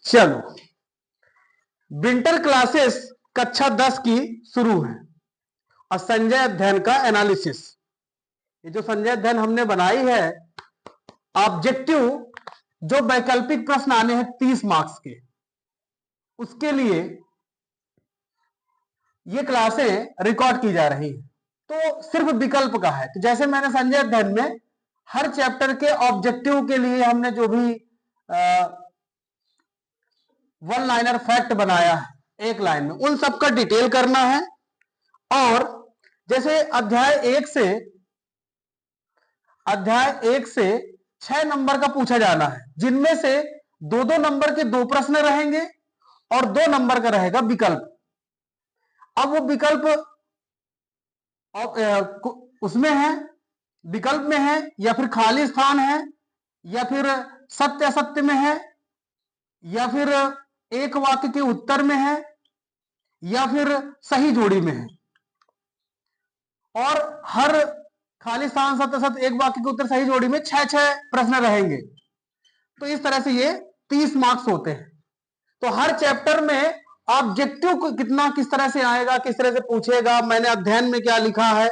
चलो, winter classes कक्षा 10 की शुरू है और संजय अध्ययन का एनालिसिस। ये जो संजय अध्ययन हमने बनाई है, ऑब्जेक्टिव जो वैकल्पिक प्रश्न आने हैं 30 मार्क्स के, उसके लिए ये क्लासें रिकॉर्ड की जा रही है। तो सिर्फ विकल्प का है। तो जैसे मैंने संजय अध्ययन में हर चैप्टर के ऑब्जेक्टिव के लिए हमने जो भी वन लाइनर फैक्ट बनाया है एक लाइन में, उन सबका डिटेल करना है। और जैसे अध्याय 1 से 6 नंबर का पूछा जाना है, जिनमें से 2-2 नंबर के 2 प्रश्न रहेंगे और 2 नंबर का रहेगा विकल्प। अब वो विकल्प उसमें है, विकल्प में है, या फिर खाली स्थान है, या फिर सत्य असत्य में है, या फिर एक वाक्य के उत्तर में है, या फिर सही जोड़ी में है। और हर खाली स्थान, सत्य असत्य, एक वाक्य के उत्तर, सही जोड़ी में 6-6 प्रश्न रहेंगे। तो इस तरह से ये 30 मार्क्स होते हैं। तो हर चैप्टर में ऑब्जेक्टिव कितना किस तरह से आएगा, किस तरह से पूछेगा, मैंने अध्ययन में क्या लिखा है,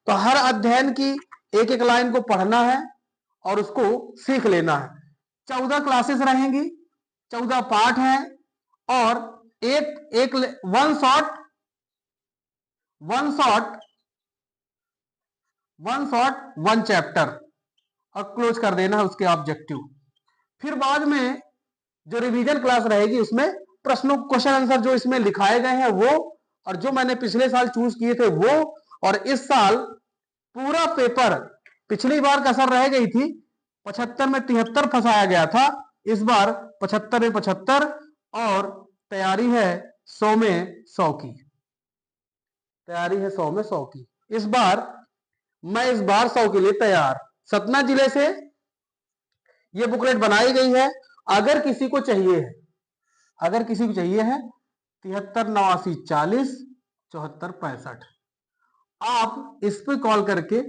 तो हर अध्ययन की एक एक लाइन को पढ़ना है और उसको सीख लेना है। 14 क्लासेस रहेंगी, 14 पार्ट हैं और एक वन शॉट वन चैप्टर, और क्लोज कर देना है उसके ऑब्जेक्टिव। फिर बाद में जो रिवीजन क्लास रहेगी, उसमें प्रश्नों क्वेश्चन आंसर जो इसमें लिखाए गए हैं वो, और जो मैंने पिछले साल चूज किए थे वो, और इस साल पूरा पेपर, पिछली बार कसर रह गई थी, 75 में 73 फंसाया गया था, इस बार 75 में 75, और तैयारी है 100 में 100 की। तैयारी है 100 में 100 की। इस बार 100 के लिए तैयार। सतना जिले से ये बुकलेट बनाई गई है। अगर किसी को चाहिए है 73 89 40 74 65, आप इस पे कॉल करके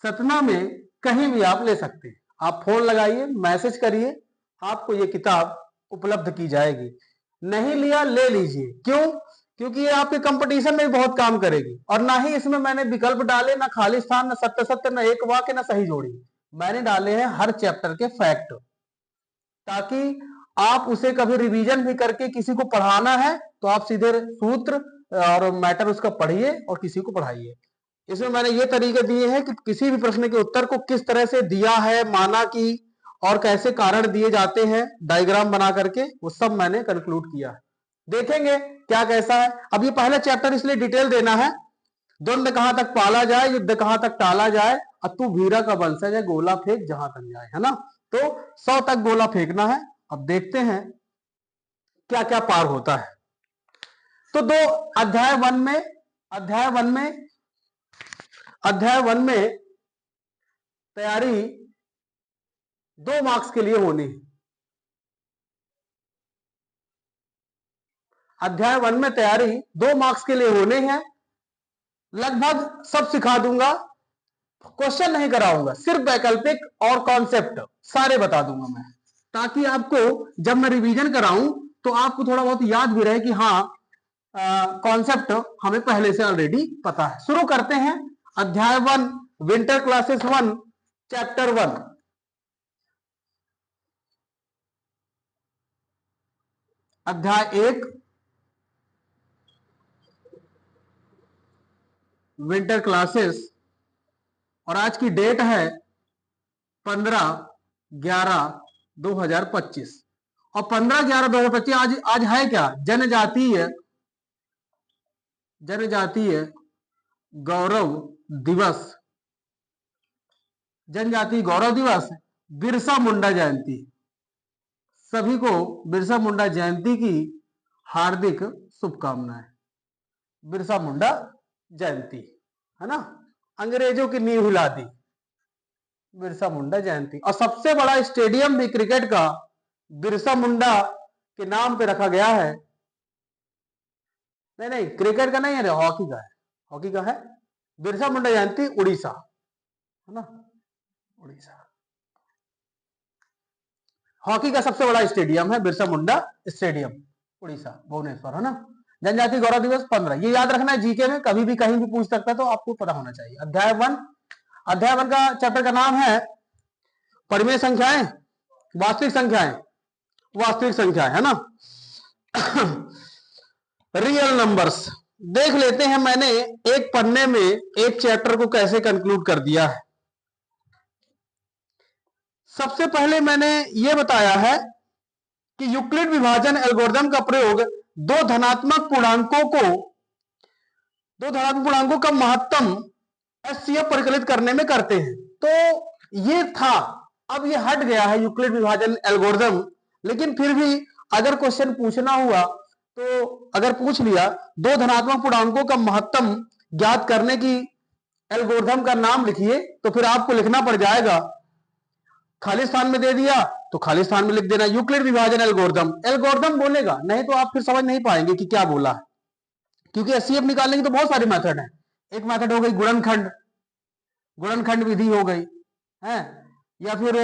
सतना में कहीं भी आप ले सकते हैं। आप फोन लगाइए, मैसेज करिए, आपको ये किताब उपलब्ध की जाएगी। नहीं लिया, ले लीजिए। क्यों? क्योंकि ये आपके कंपटीशन में भी बहुत काम करेगी। और ना ही इसमें मैंने विकल्प डाले, ना खाली स्थान, ना सत्य सत्य, ना एक वाक्य, ना सही जोड़ी। मैंने डाले हैं हर चैप्टर के फैक्ट, ताकि आप उसे कभी रिवीजन भी करके किसी को पढ़ाना है तो आप सीधे सूत्र और मैटर उसका पढ़िए और किसी को पढ़ाइए। इसमें मैंने ये तरीके दिए हैं कि किसी भी प्रश्न के उत्तर को किस तरह से दिया है, माना कि, और कैसे कारण दिए जाते हैं, डायग्राम बना करके, वो सब मैंने कंक्लूड किया है। देखेंगे क्या कैसा है। अब ये पहला चैप्टर इसलिए डिटेल देना है, द्वंद्व कहां तक पाला जाए, युद्ध कहां तक टाला जाए, अतु वीरा का वंशज है, गोला फेंक जहां तक जाए, है ना। तो 100 तक गोला फेंकना है। अब देखते हैं क्या क्या पार होता है। तो दो अध्याय वन में तैयारी 2 मार्क्स के लिए होनी है। अध्याय 1 में तैयारी 2 मार्क्स के लिए होने हैं। लगभग सब सिखा दूंगा, क्वेश्चन नहीं कराऊंगा, सिर्फ वैकल्पिक और कॉन्सेप्ट सारे बता दूंगा मैं, ताकि आपको जब मैं रिवीजन कराऊं तो आपको थोड़ा बहुत याद भी रहे कि हाँ, कॉन्सेप्ट हमें पहले से ऑलरेडी पता है। शुरू करते हैं। अध्याय 1, विंटर क्लासेस 1, चैप्टर 1। अध्याय 1, विंटर क्लासेस, और आज की डेट है 15/11/2025। और 15/11/2025 आज है क्या? जनजातीय गौरव दिवस। जनजातीय गौरव दिवस, बिरसा मुंडा जयंती। सभी को बिरसा मुंडा जयंती की हार्दिक शुभकामनाएं। बिरसा मुंडा जयंती, है ना, अंग्रेजों की नींव हिला दी, बिरसा मुंडा जयंती। और सबसे बड़ा स्टेडियम भी क्रिकेट का बिरसा मुंडा के नाम पे रखा गया है। नहीं, क्रिकेट का नहीं है, हॉकी का है। हॉकी का है। बिरसा मुंडा जयंती उड़ीसा, है ना, उड़ीसा। हॉकी का सबसे बड़ा स्टेडियम है बिरसा मुंडा स्टेडियम, उड़ीसा, भुवनेश्वर, है ना। जनजाति गौरव दिवस 15, ये याद रखना है, जीके में कभी भी कहीं भी पूछ सकता है, तो आपको पता होना चाहिए। अध्याय 1 का चैप्टर का नाम है परिमेय संख्याएं, वास्तविक संख्याएं, वास्तविक संख्याएं, है ना। रियल नंबर्स देख लेते हैं, मैंने एक पन्ने में एक चैप्टर को कैसे कंक्लूड कर दिया है। सबसे पहले मैंने यह बताया है कि यूक्लिड विभाजन एल्गोरिथम का प्रयोग दो धनात्मक पूर्णांकों का महत्तम एचसीएफ परिकलित करने में करते हैं। तो ये था, अब ये हट गया है यूक्लिड विभाजन एल्गोरिथम, लेकिन फिर भी अगर क्वेश्चन पूछना हुआ तो अगर पूछ लिया दो धनात्मक पूर्णांकों का महत्तम ज्ञात करने की एल्गोरिथम का नाम लिखिए, तो फिर आपको लिखना पड़ जाएगा, खाली स्थान में दे दिया तो खाली स्थान में लिख देना यूक्लिड विभाजन एल्गोरिथम बोलेगा, नहीं तो आप फिर समझ नहीं पाएंगे कि क्या बोला है, क्योंकि एचसीएफ निकालने की तो बहुत सारी मेथड है। एक मेथड हो गई गुणनखंड विधि हो गई है, या फिर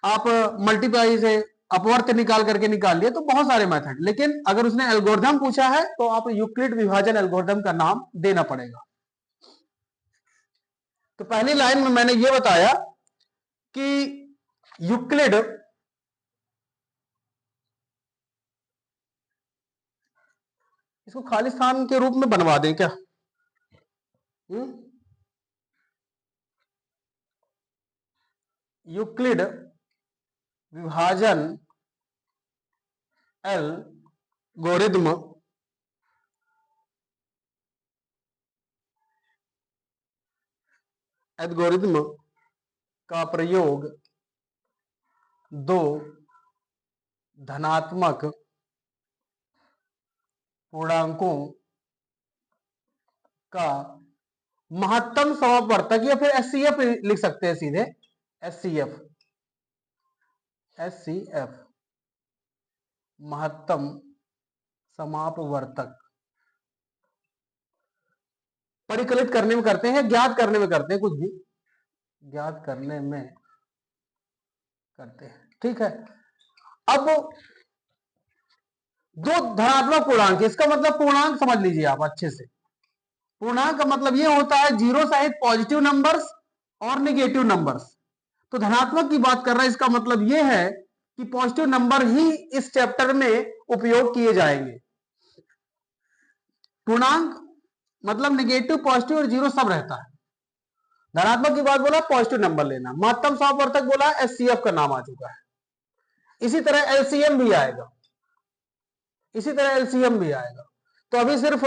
आप मल्टीप्लाई से अपवर्त निकाल करके निकाल लिए, तो बहुत सारे मेथड। लेकिन अगर उसने एल्गोरिथम पूछा है तो आप यूक्लिड विभाजन एल्गोरिथम का नाम देना पड़ेगा। तो पहली लाइन में मैंने यह बताया कि यूक्लिड इसको खाली स्थान के रूप में बनवा दें क्या? यूक्लिड विभाजन एल्गोरिथम का प्रयोग दो धनात्मक पूर्णांकों का महत्तम समापवर्तक, या फिर एचसीएफ लिख सकते हैं सीधे, एचसीएफ महत्तम समापवर्तक परिकलित करने में करते हैं, ज्ञात करने में करते हैं, कुछ भी ज्ञात करने में करते हैं, ठीक है। अब दो धनात्मक पूर्णांक, इसका मतलब पूर्णांक समझ लीजिए आप अच्छे से। पूर्णांक का मतलब यह होता है जीरो सहित पॉजिटिव नंबर्स और नेगेटिव नंबर्स। तो धनात्मक की बात कर रहा है, इसका मतलब यह है कि पॉजिटिव नंबर ही इस चैप्टर में उपयोग किए जाएंगे। पूर्णांक मतलब नेगेटिव, पॉजिटिव और जीरो सब रहता है। धनात्मक की बात बोला पॉजिटिव नंबर लेना, महत्तम समापवर्तक बोला एचसीएफ का नाम आ चुका है। इसी तरह एलसीएम भी आएगा, तो अभी सिर्फ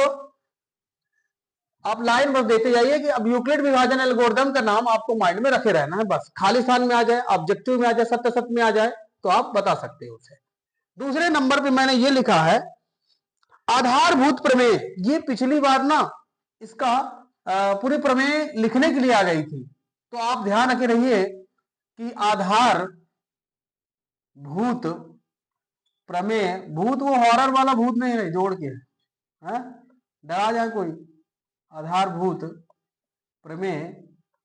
आप लाइन बस देते जाइए कि अब यूक्लिड विभाजन एल्गोरिथम का नाम आपको माइंड में रखे रहना है, बस खाली स्थान में आ जाए, ऑब्जेक्टिव में आ जाए, सत्य सत्य में आ जाए, तो आप बता सकते हो उसे। दूसरे नंबर पे मैंने ये लिखा है आधारभूत प्रमेय। ये पिछली बार ना इसका पूरी प्रमेय लिखने के लिए आ गई थी, तो आप ध्यान रखे रहिए कि आधारभूत प्रमेय, भूत वो हॉरर वाला भूत नहीं है, जोड़ के है, डरा जाए कोई, आधारभूत प्रमेय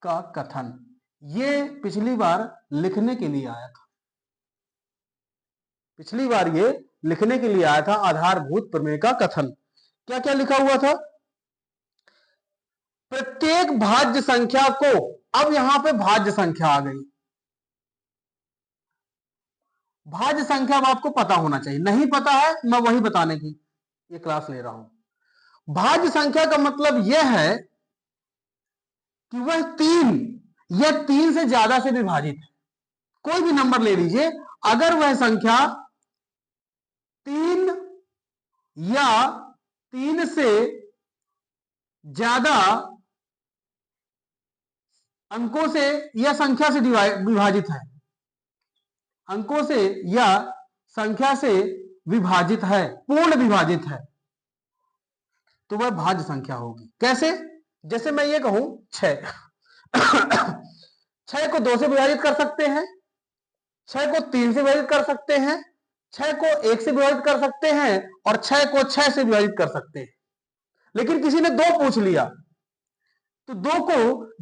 का कथन, ये पिछली बार लिखने के लिए आया था, पिछली बार ये लिखने के लिए आया था आधारभूत प्रमेय का कथन। क्या क्या लिखा हुआ था? प्रत्येक भाज्य संख्या को, अब यहां पे भाज्य संख्या आ गई, भाज्य संख्या अब आपको पता होना चाहिए, नहीं पता है मैं वही बताने की ये क्लास ले रहा हूं। भाज्य संख्या का मतलब यह है कि वह 3 या 3 से ज्यादा से विभाजित है। कोई भी नंबर ले लीजिए, अगर वह संख्या 3 या 3 से ज्यादा अंकों से या संख्या से विभाजित है, अंकों से या संख्या से विभाजित है, पूर्ण विभाजित है, तो वह भाज्य संख्या होगी। कैसे? जैसे मैं ये कहूं 6 6 को 2 से विभाजित कर सकते हैं, 6 को 3 से विभाजित कर सकते हैं, 6 को 1 से विभाजित कर सकते हैं, और 6 को 6 से विभाजित कर सकते हैं। लेकिन किसी ने 2 पूछ लिया, तो 2 को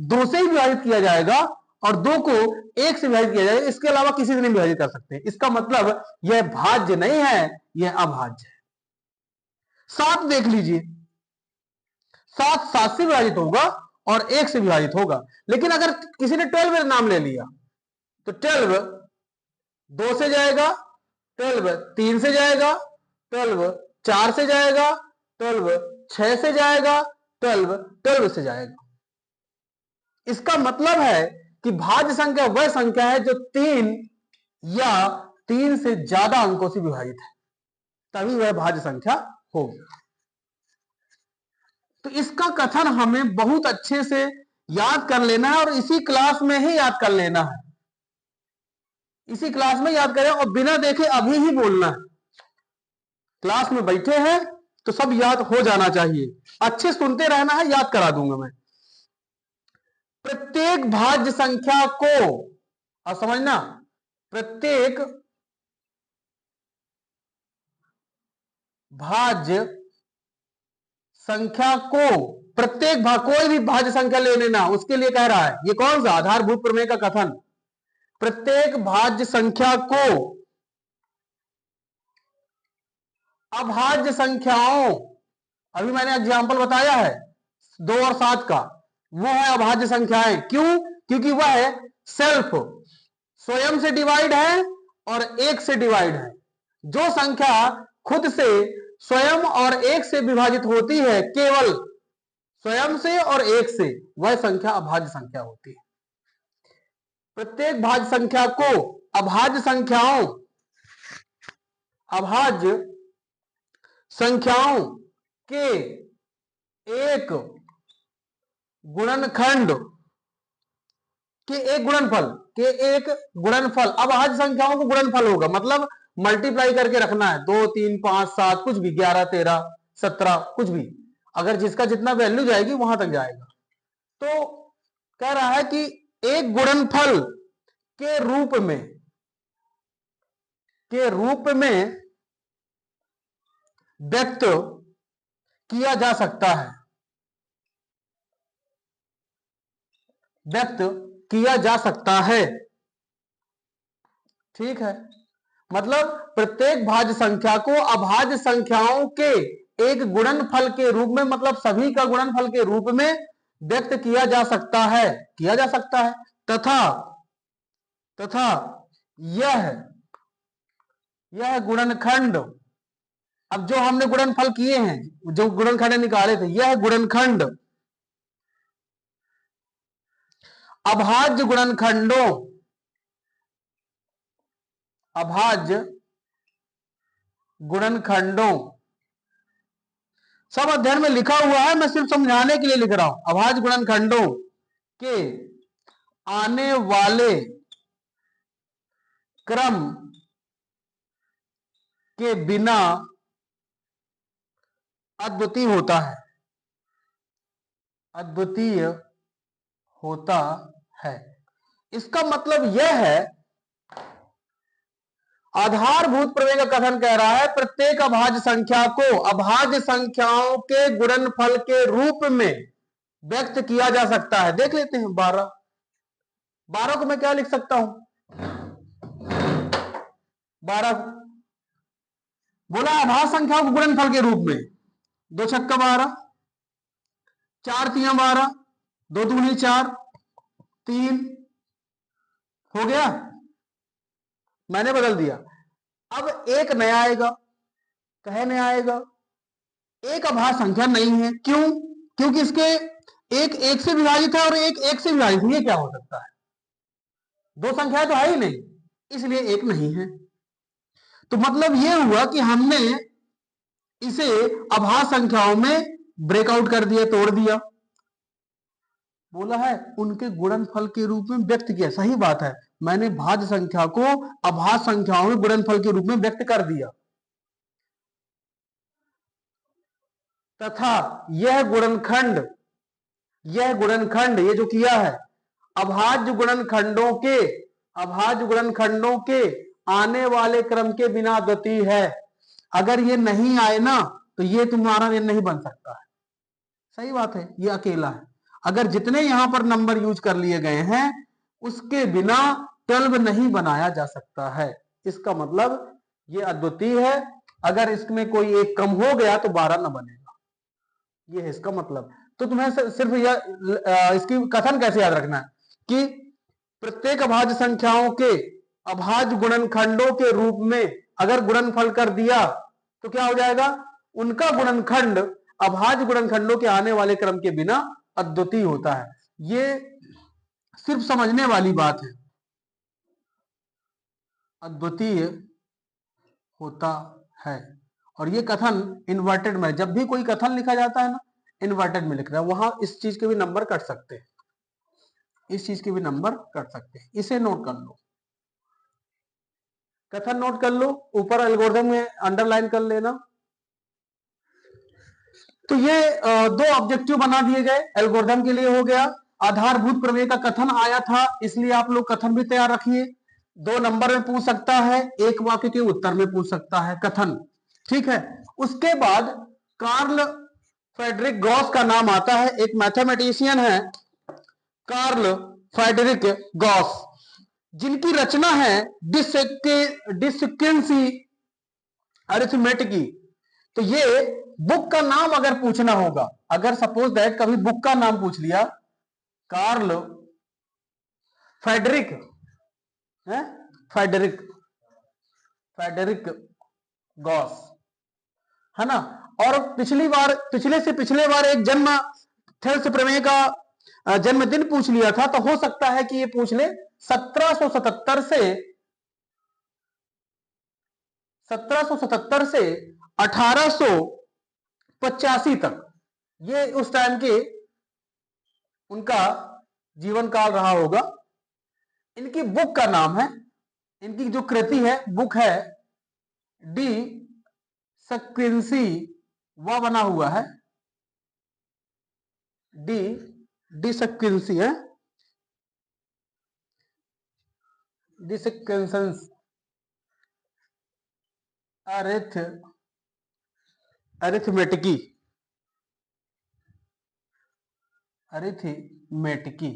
2 से ही विभाजित किया जाएगा, और 2 को 1 से विभाजित किया जाएगा, इसके अलावा किसी से नहीं विभाजित कर सकते। इसका मतलब यह भाज्य नहीं है, यह अभाज्य है। 7 देख लीजिए, 7 7 से विभाजित होगा और 1 से विभाजित होगा। लेकिन अगर किसी ने 12 नाम ले लिया तो 12 2 से जाएगा, 12 3 से जाएगा, 12 4 से जाएगा, 12 6 से जाएगा, 12 से जाएगा। इसका मतलब है कि भाज्य संख्या वह संख्या है जो 3 या 3 से ज्यादा अंकों से विभाजित है, तभी वह भाज्य संख्या होगी। तो इसका कथन हमें बहुत अच्छे से याद कर लेना है और इसी क्लास में ही याद कर लेना है, इसी क्लास में याद करें और बिना देखे अभी ही बोलना है। क्लास में बैठे हैं तो सब याद हो जाना चाहिए, अच्छे सुनते रहना है, याद करा दूंगा मैं। प्रत्येक भाज्य संख्या को, अब समझना, प्रत्येक भाज्य संख्या को, प्रत्येक कोई भी भाज्य संख्या ले लेना, उसके लिए कह रहा है, ये कौन सा आधारभूत प्रमेय का कथन। प्रत्येक भाज्य संख्या को अभाज्य संख्याओं, अभी मैंने एग्जाम्पल बताया है 2 और 7 का, वो है अभाज्य संख्याएं। क्यों? क्योंकि वह सेल्फ, स्वयं से डिवाइड है और 1 से डिवाइड है। जो संख्या खुद से, स्वयं और 1 से विभाजित होती है, केवल स्वयं से और 1 से, वह संख्या अभाज्य संख्या होती है। प्रत्येक भाज्य संख्या को अभाज्य संख्याओं, अभाज्य संख्याओं के एक गुणनखंड के एक गुणनफल, के एक गुणनफल, अभाज्य संख्याओं को गुणनफल होगा, मतलब मल्टीप्लाई करके रखना है, 2 3 5 7 कुछ भी, 11 13 17 कुछ भी, अगर जिसका जितना वैल्यू जाएगी वहां तक जाएगा। तो कह रहा है कि एक गुणनफल के रूप में व्यक्त किया जा सकता है, व्यक्त किया जा सकता है। ठीक है, मतलब प्रत्येक भाज्य संख्या को अभाज्य संख्याओं के एक गुणनफल के रूप में, मतलब सभी का गुणनफल के रूप में व्यक्त किया जा सकता है, किया जा सकता है। तथा यह गुणनखंड, अब जो हमने गुणनफल किए हैं, जो गुणनखंड निकाले थे, यह गुणनखंड अभाज्य गुणनखंडों, सब अध्ययन में लिखा हुआ है, मैं सिर्फ समझाने के लिए लिख रहा हूं। अभाज्य गुणनखंडों के आने वाले क्रम के बिना अद्वितीय होता है। इसका मतलब यह है, आधारभूत प्रमेय का कथन कह रहा है, प्रत्येक अभाज्य संख्या को अभाज्य संख्याओं के गुणनफल के रूप में व्यक्त किया जा सकता है। देख लेते हैं, 12 को मैं क्या लिख सकता हूं, 12 बोला अभाज्य संख्याओं के गुणनफल के रूप में, 2 छक्का 12, 4 3 12, 2 दूनी 4, 3 हो गया, मैंने बदल दिया। अब एक नया आएगा, कहे नया आएगा, एक अभाज्य संख्या नहीं है। क्यों? क्योंकि इसके एक 1 से विभाजित है और एक 1 से विभाजित है, ये क्या हो सकता है? 2 संख्या तो है ही नहीं, इसलिए एक नहीं है। तो मतलब यह हुआ कि हमने इसे अभाज्य संख्याओं में ब्रेकआउट कर दिया, तोड़ दिया। बोला है उनके गुणनफल के रूप में व्यक्त किया, सही बात है, मैंने भाज्य संख्या को अभाज्य संख्याओं में गुणनफल के रूप में व्यक्त कर दिया। तथा यह गुणनखंड, ये जो किया है, अभाज्य गुणनखंडों के आने वाले क्रम के बिना अद्वितीय है। अगर ये नहीं आए ना तो ये तुम्हारा नहीं बन सकता है। सही बात है, ये अकेला है। अगर जितने यहां पर नंबर यूज कर लिए गए हैं उसके बिना 12 नहीं बनाया जा सकता है। इसका मतलब ये अद्वितीय है, अगर इसमें कोई एक कम हो गया तो 12 न बनेगा, ये है इसका मतलब। तो तुम्हें सिर्फ यह इसकी कथन कैसे याद रखना है कि प्रत्येक अभाज्य संख्याओं के अभाज्य गुणनखंडों के रूप में अगर गुणनफल कर दिया तो क्या हो जाएगा, उनका गुणनखंड अभाज्य गुणनखंडों के आने वाले क्रम के बिना अद्वितीय होता है। ये सिर्फ समझने वाली बात है, अद्वितीय होता है। और ये कथन इन्वर्टेड में, जब भी कोई कथन लिखा जाता है ना, इन्वर्टेड में लिख रहा है, वहां इस चीज के भी नंबर कट सकते हैं, इस चीज के भी नंबर कट सकते हैं, इसे नोट कर लो, कथन नोट कर लो, ऊपर एल्गोरिथम में अंडरलाइन कर लेना। तो ये दो ऑब्जेक्टिव बना दिए गए, एल्गोरिथम के लिए हो गया। आधारभूत प्रमेय का कथन आया था, इसलिए आप लोग कथन भी तैयार रखिए। 2 नंबर में पूछ सकता है, एक वाक्य के उत्तर में पूछ सकता है कथन, ठीक है। उसके बाद कार्ल फ्रेडरिक गॉस का नाम आता है, एक मैथमेटिशियन है कार्ल फ्रेडरिक गॉस, जिनकी रचना है डिस्क्रिपेंसी अरिथमेटिकी। तो ये बुक का नाम अगर पूछना होगा, अगर सपोज दैट कभी बुक का नाम पूछ लिया, कार्ल फ्रेडरिक है, फ्रेडरिक फ्रेडरिक गॉस, है ना। और पिछले बार एक जन्म थेल्स प्रमेय का जन्मदिन पूछ लिया था, तो हो सकता है कि ये पूछ ले 1777 से 1885 तक, ये उस टाइम के उनका जीवन काल रहा होगा। इनकी बुक का नाम है, इनकी जो कृति है बुक है डी सक्विंसी, वह बना हुआ है डी सक्विंसी है, डिसेक्वेंसेंस अरिथमेटिकी अरिथमेटिकी,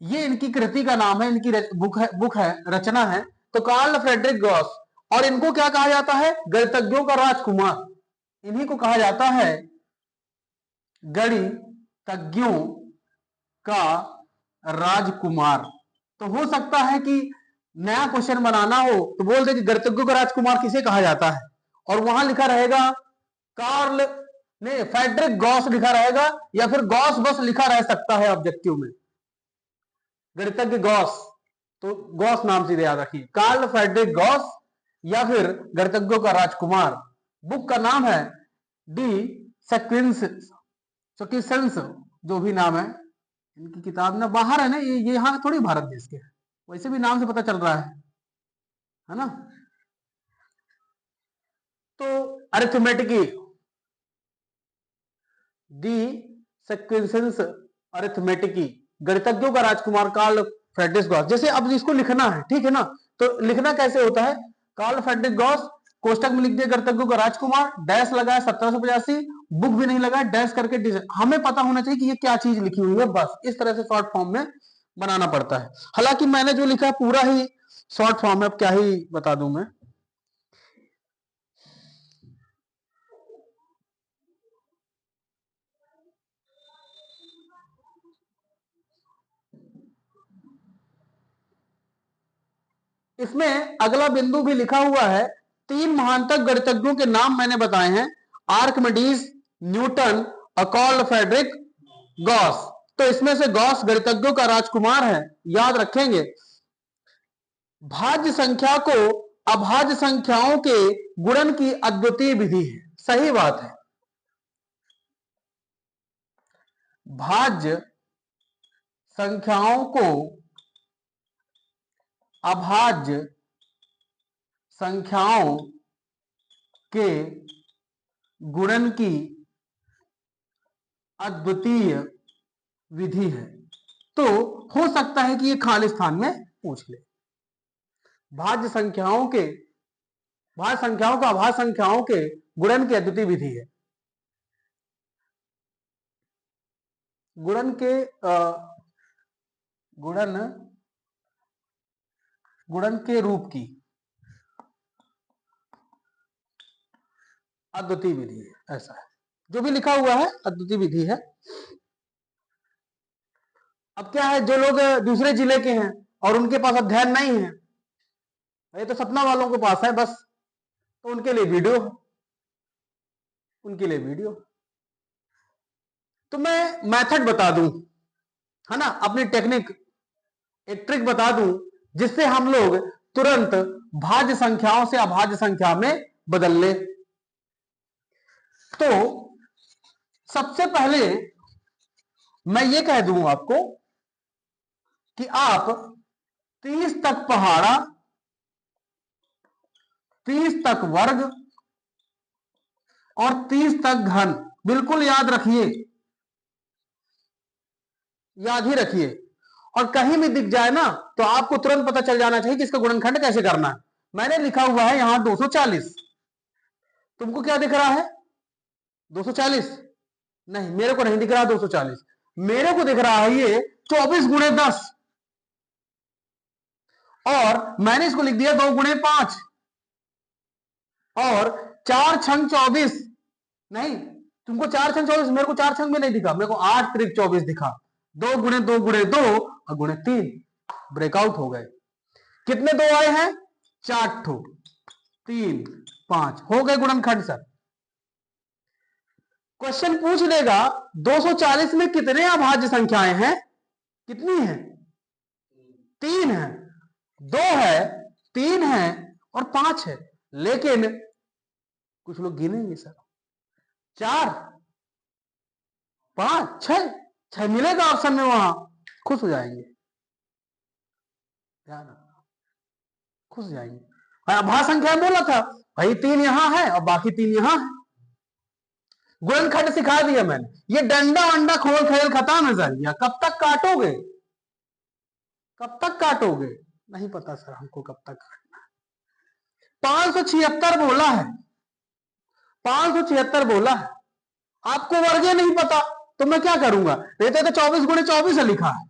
ये इनकी कृति का नाम है, इनकी बुक है, रचना है। तो कार्ल फ्रेडरिक गॉस, और इनको क्या कहा जाता है, गणितज्ञों का राजकुमार, इन्हीं को कहा जाता है गणितज्ञों का राजकुमार। तो हो सकता है कि नया क्वेश्चन बनाना हो तो बोल दे कि गणितज्ञों का राजकुमार किसे कहा जाता है, और वहां लिखा रहेगा कार्ल ने फ्रेडरिक गॉस लिखा रहेगा, या फिर गॉस बस लिखा रह सकता है ऑब्जेक्टिव में, गणितज्ञ गॉस, तो गॉस नाम सीधे याद रखिए, कार्ल फ्रेडरिक गॉस या फिर गणितज्ञों का राजकुमार। बुक का नाम है डी सक्विंसेंस, जो भी नाम है, इनकी किताब ना बाहर है ना, ये यहाँ थोड़ी भारत देश के, वैसे भी नाम से पता चल रहा है ना। तो अरिथमेटिकी डी सक्विंसेंस अरिथमेटिकी, गणितज्ञों का राजकुमार कार्ल फ्रेडरिक गॉस। जैसे अब इसको लिखना है, ठीक है ना, तो लिखना कैसे होता है, कार्ल फ्रेडरिक गॉस, कोष्टक में लिख दिया गणितज्ञों का राजकुमार, डैश लगाया 1785, बुक भी नहीं लगाया, डैश करके हमें पता होना चाहिए कि ये क्या चीज लिखी हुई है, बस इस तरह से शॉर्ट फॉर्म में बनाना पड़ता है। हालांकि मैंने जो लिखा है पूरा ही शॉर्ट फॉर्म है, अब क्या ही बता दूं मैं। इसमें अगला बिंदु भी लिखा हुआ है, 3 महानतम गणितज्ञों के नाम मैंने बताए हैं, आर्किमिडीज, न्यूटन और कार्ल फ्रेडरिक गॉस। तो इसमें से गॉस गणितज्ञों का राजकुमार है, याद रखेंगे। भाज्य संख्या को अभाज्य संख्याओं के गुणन की अद्वितीय विधि है, सही बात है। भाज्य संख्याओं को अभाज्य संख्याओं के गुणन की अद्वितीय विधि है। तो हो सकता है कि ये खाली स्थान में पूछ ले, भाज्य संख्याओं का अभाज्य संख्याओं के गुणन की अद्वितीय विधि है। गुणन के गुणन गुणन के रूप की अद्वितीय विधि है, ऐसा है। जो भी लिखा हुआ है अद्वितीय विधि है। अब क्या है, जो लोग दूसरे जिले के हैं और उनके पास अध्ययन नहीं है, ये तो सतना वालों के पास है बस, तो उनके लिए वीडियो है, उनके लिए वीडियो। तो मैं मेथड बता दूं, है ना, अपनी टेक्निक, एक ट्रिक बता दूं जिससे हम लोग तुरंत भाज्य संख्याओं से अभाज्य संख्या में बदल ले। तो सबसे पहले मैं ये कह दूं आपको कि आप 30 तक पहाड़ा, 30 तक वर्ग और 30 तक घन, बिल्कुल याद रखिए, याद ही रखिए। और कहीं भी दिख जाए ना तो आपको तुरंत पता चल जाना चाहिए कि इसका गुणनखंड कैसे करना है। मैंने लिखा हुआ है यहां 240, तुमको क्या दिख रहा है 240? नहीं, मेरे को नहीं दिख रहा 240, मेरे को दिख रहा है ये 24 गुणे 10, और मैंने इसको लिख दिया 2 गुणे 5, और 4 छंग 24। नहीं, तुमको 4 छंग 24, मेरे को 4 छंग में नहीं दिखा, मेरे को 8 त्रिक 24 दिखा। 2 गुणे 2 गुणे 2 और गुणे 3, ब्रेकआउट हो गए। कितने 2 आए हैं? 4 ठो, 3 5 हो गए गुणनखंड सर। क्वेश्चन पूछ लेगा 240 में कितने अभाज्य संख्याएं हैं? कितनी है? 3 है, 2 है, 3 है और 5 है। लेकिन कुछ लोग गिनेंगे सर, 4 5 6 मिलेगा ऑप्शन में, वहां खुश हो जाएंगे, ध्यान रखना, खुश हो जाएंगे। अभाज्य संख्या बोला था भाई 3 यहां है और बाकी 3 यहां है। गुणनखंड सिखा दिया मैंने, ये डंडा वंडा खोल खेल खत्म है सर। या कब तक काटोगे, कब तक काटोगे? नहीं पता सर हमको कब तक काटना है। 576 बोला है, 576 बोला है, आपको वर्गे नहीं पता तो मैं क्या करूंगा? रहते तो 24 गुणे 24 लिखा है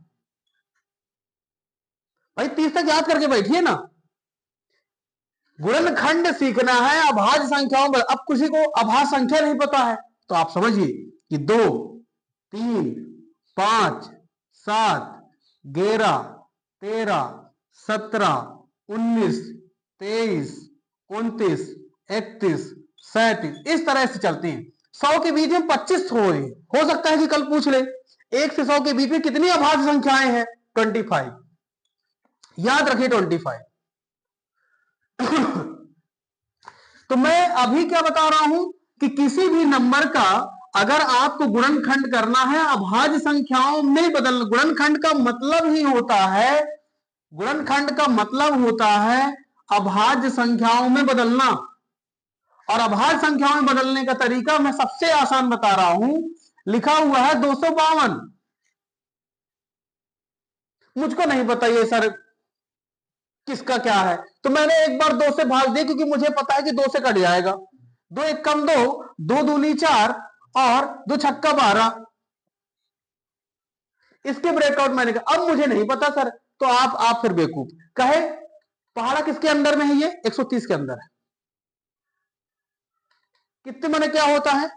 भाई, 30 तक याद करके बैठिए ना। गुणनखंड सीखना है अभाज्य संख्याओं में। अब किसी को अभाज्य संख्या नहीं पता है तो आप समझिए कि 2 3 5 7 11 13 17 19 23 29 31 37, इस तरह से चलते हैं। 100 के बीच में 25 हो सकता है कि कल पूछ ले 1 से 100 के बीच में कितनी अभाज्य संख्याएं हैं? 25, याद रखिए 25। तो मैं अभी क्या बता रहा हूं कि किसी भी नंबर का अगर आपको गुणनखंड करना है अभाज्य संख्याओं में बदलना, गुणनखंड का मतलब ही होता है, गुणनखंड का मतलब होता है अभाज्य संख्याओं में बदलना। और अभाज्य संख्याओं में बदलने का तरीका मैं सबसे आसान बता रहा हूं, लिखा हुआ है 252। मुझको नहीं पता ये सर किसका क्या है, तो मैंने एक बार 2 से भाग दिया क्योंकि मुझे पता है कि 2 से कट जाएगा। 2 एक कम 2, 2 दूनी 4 और 2 छक्का 12, इसके ब्रेकआउट मैंने कहा। अब मुझे नहीं पता सर, तो आप फिर बेवकूफ कहे पहाड़ा किसके अंदर में है? ये 130 के अंदर है। कितने माने क्या होता है?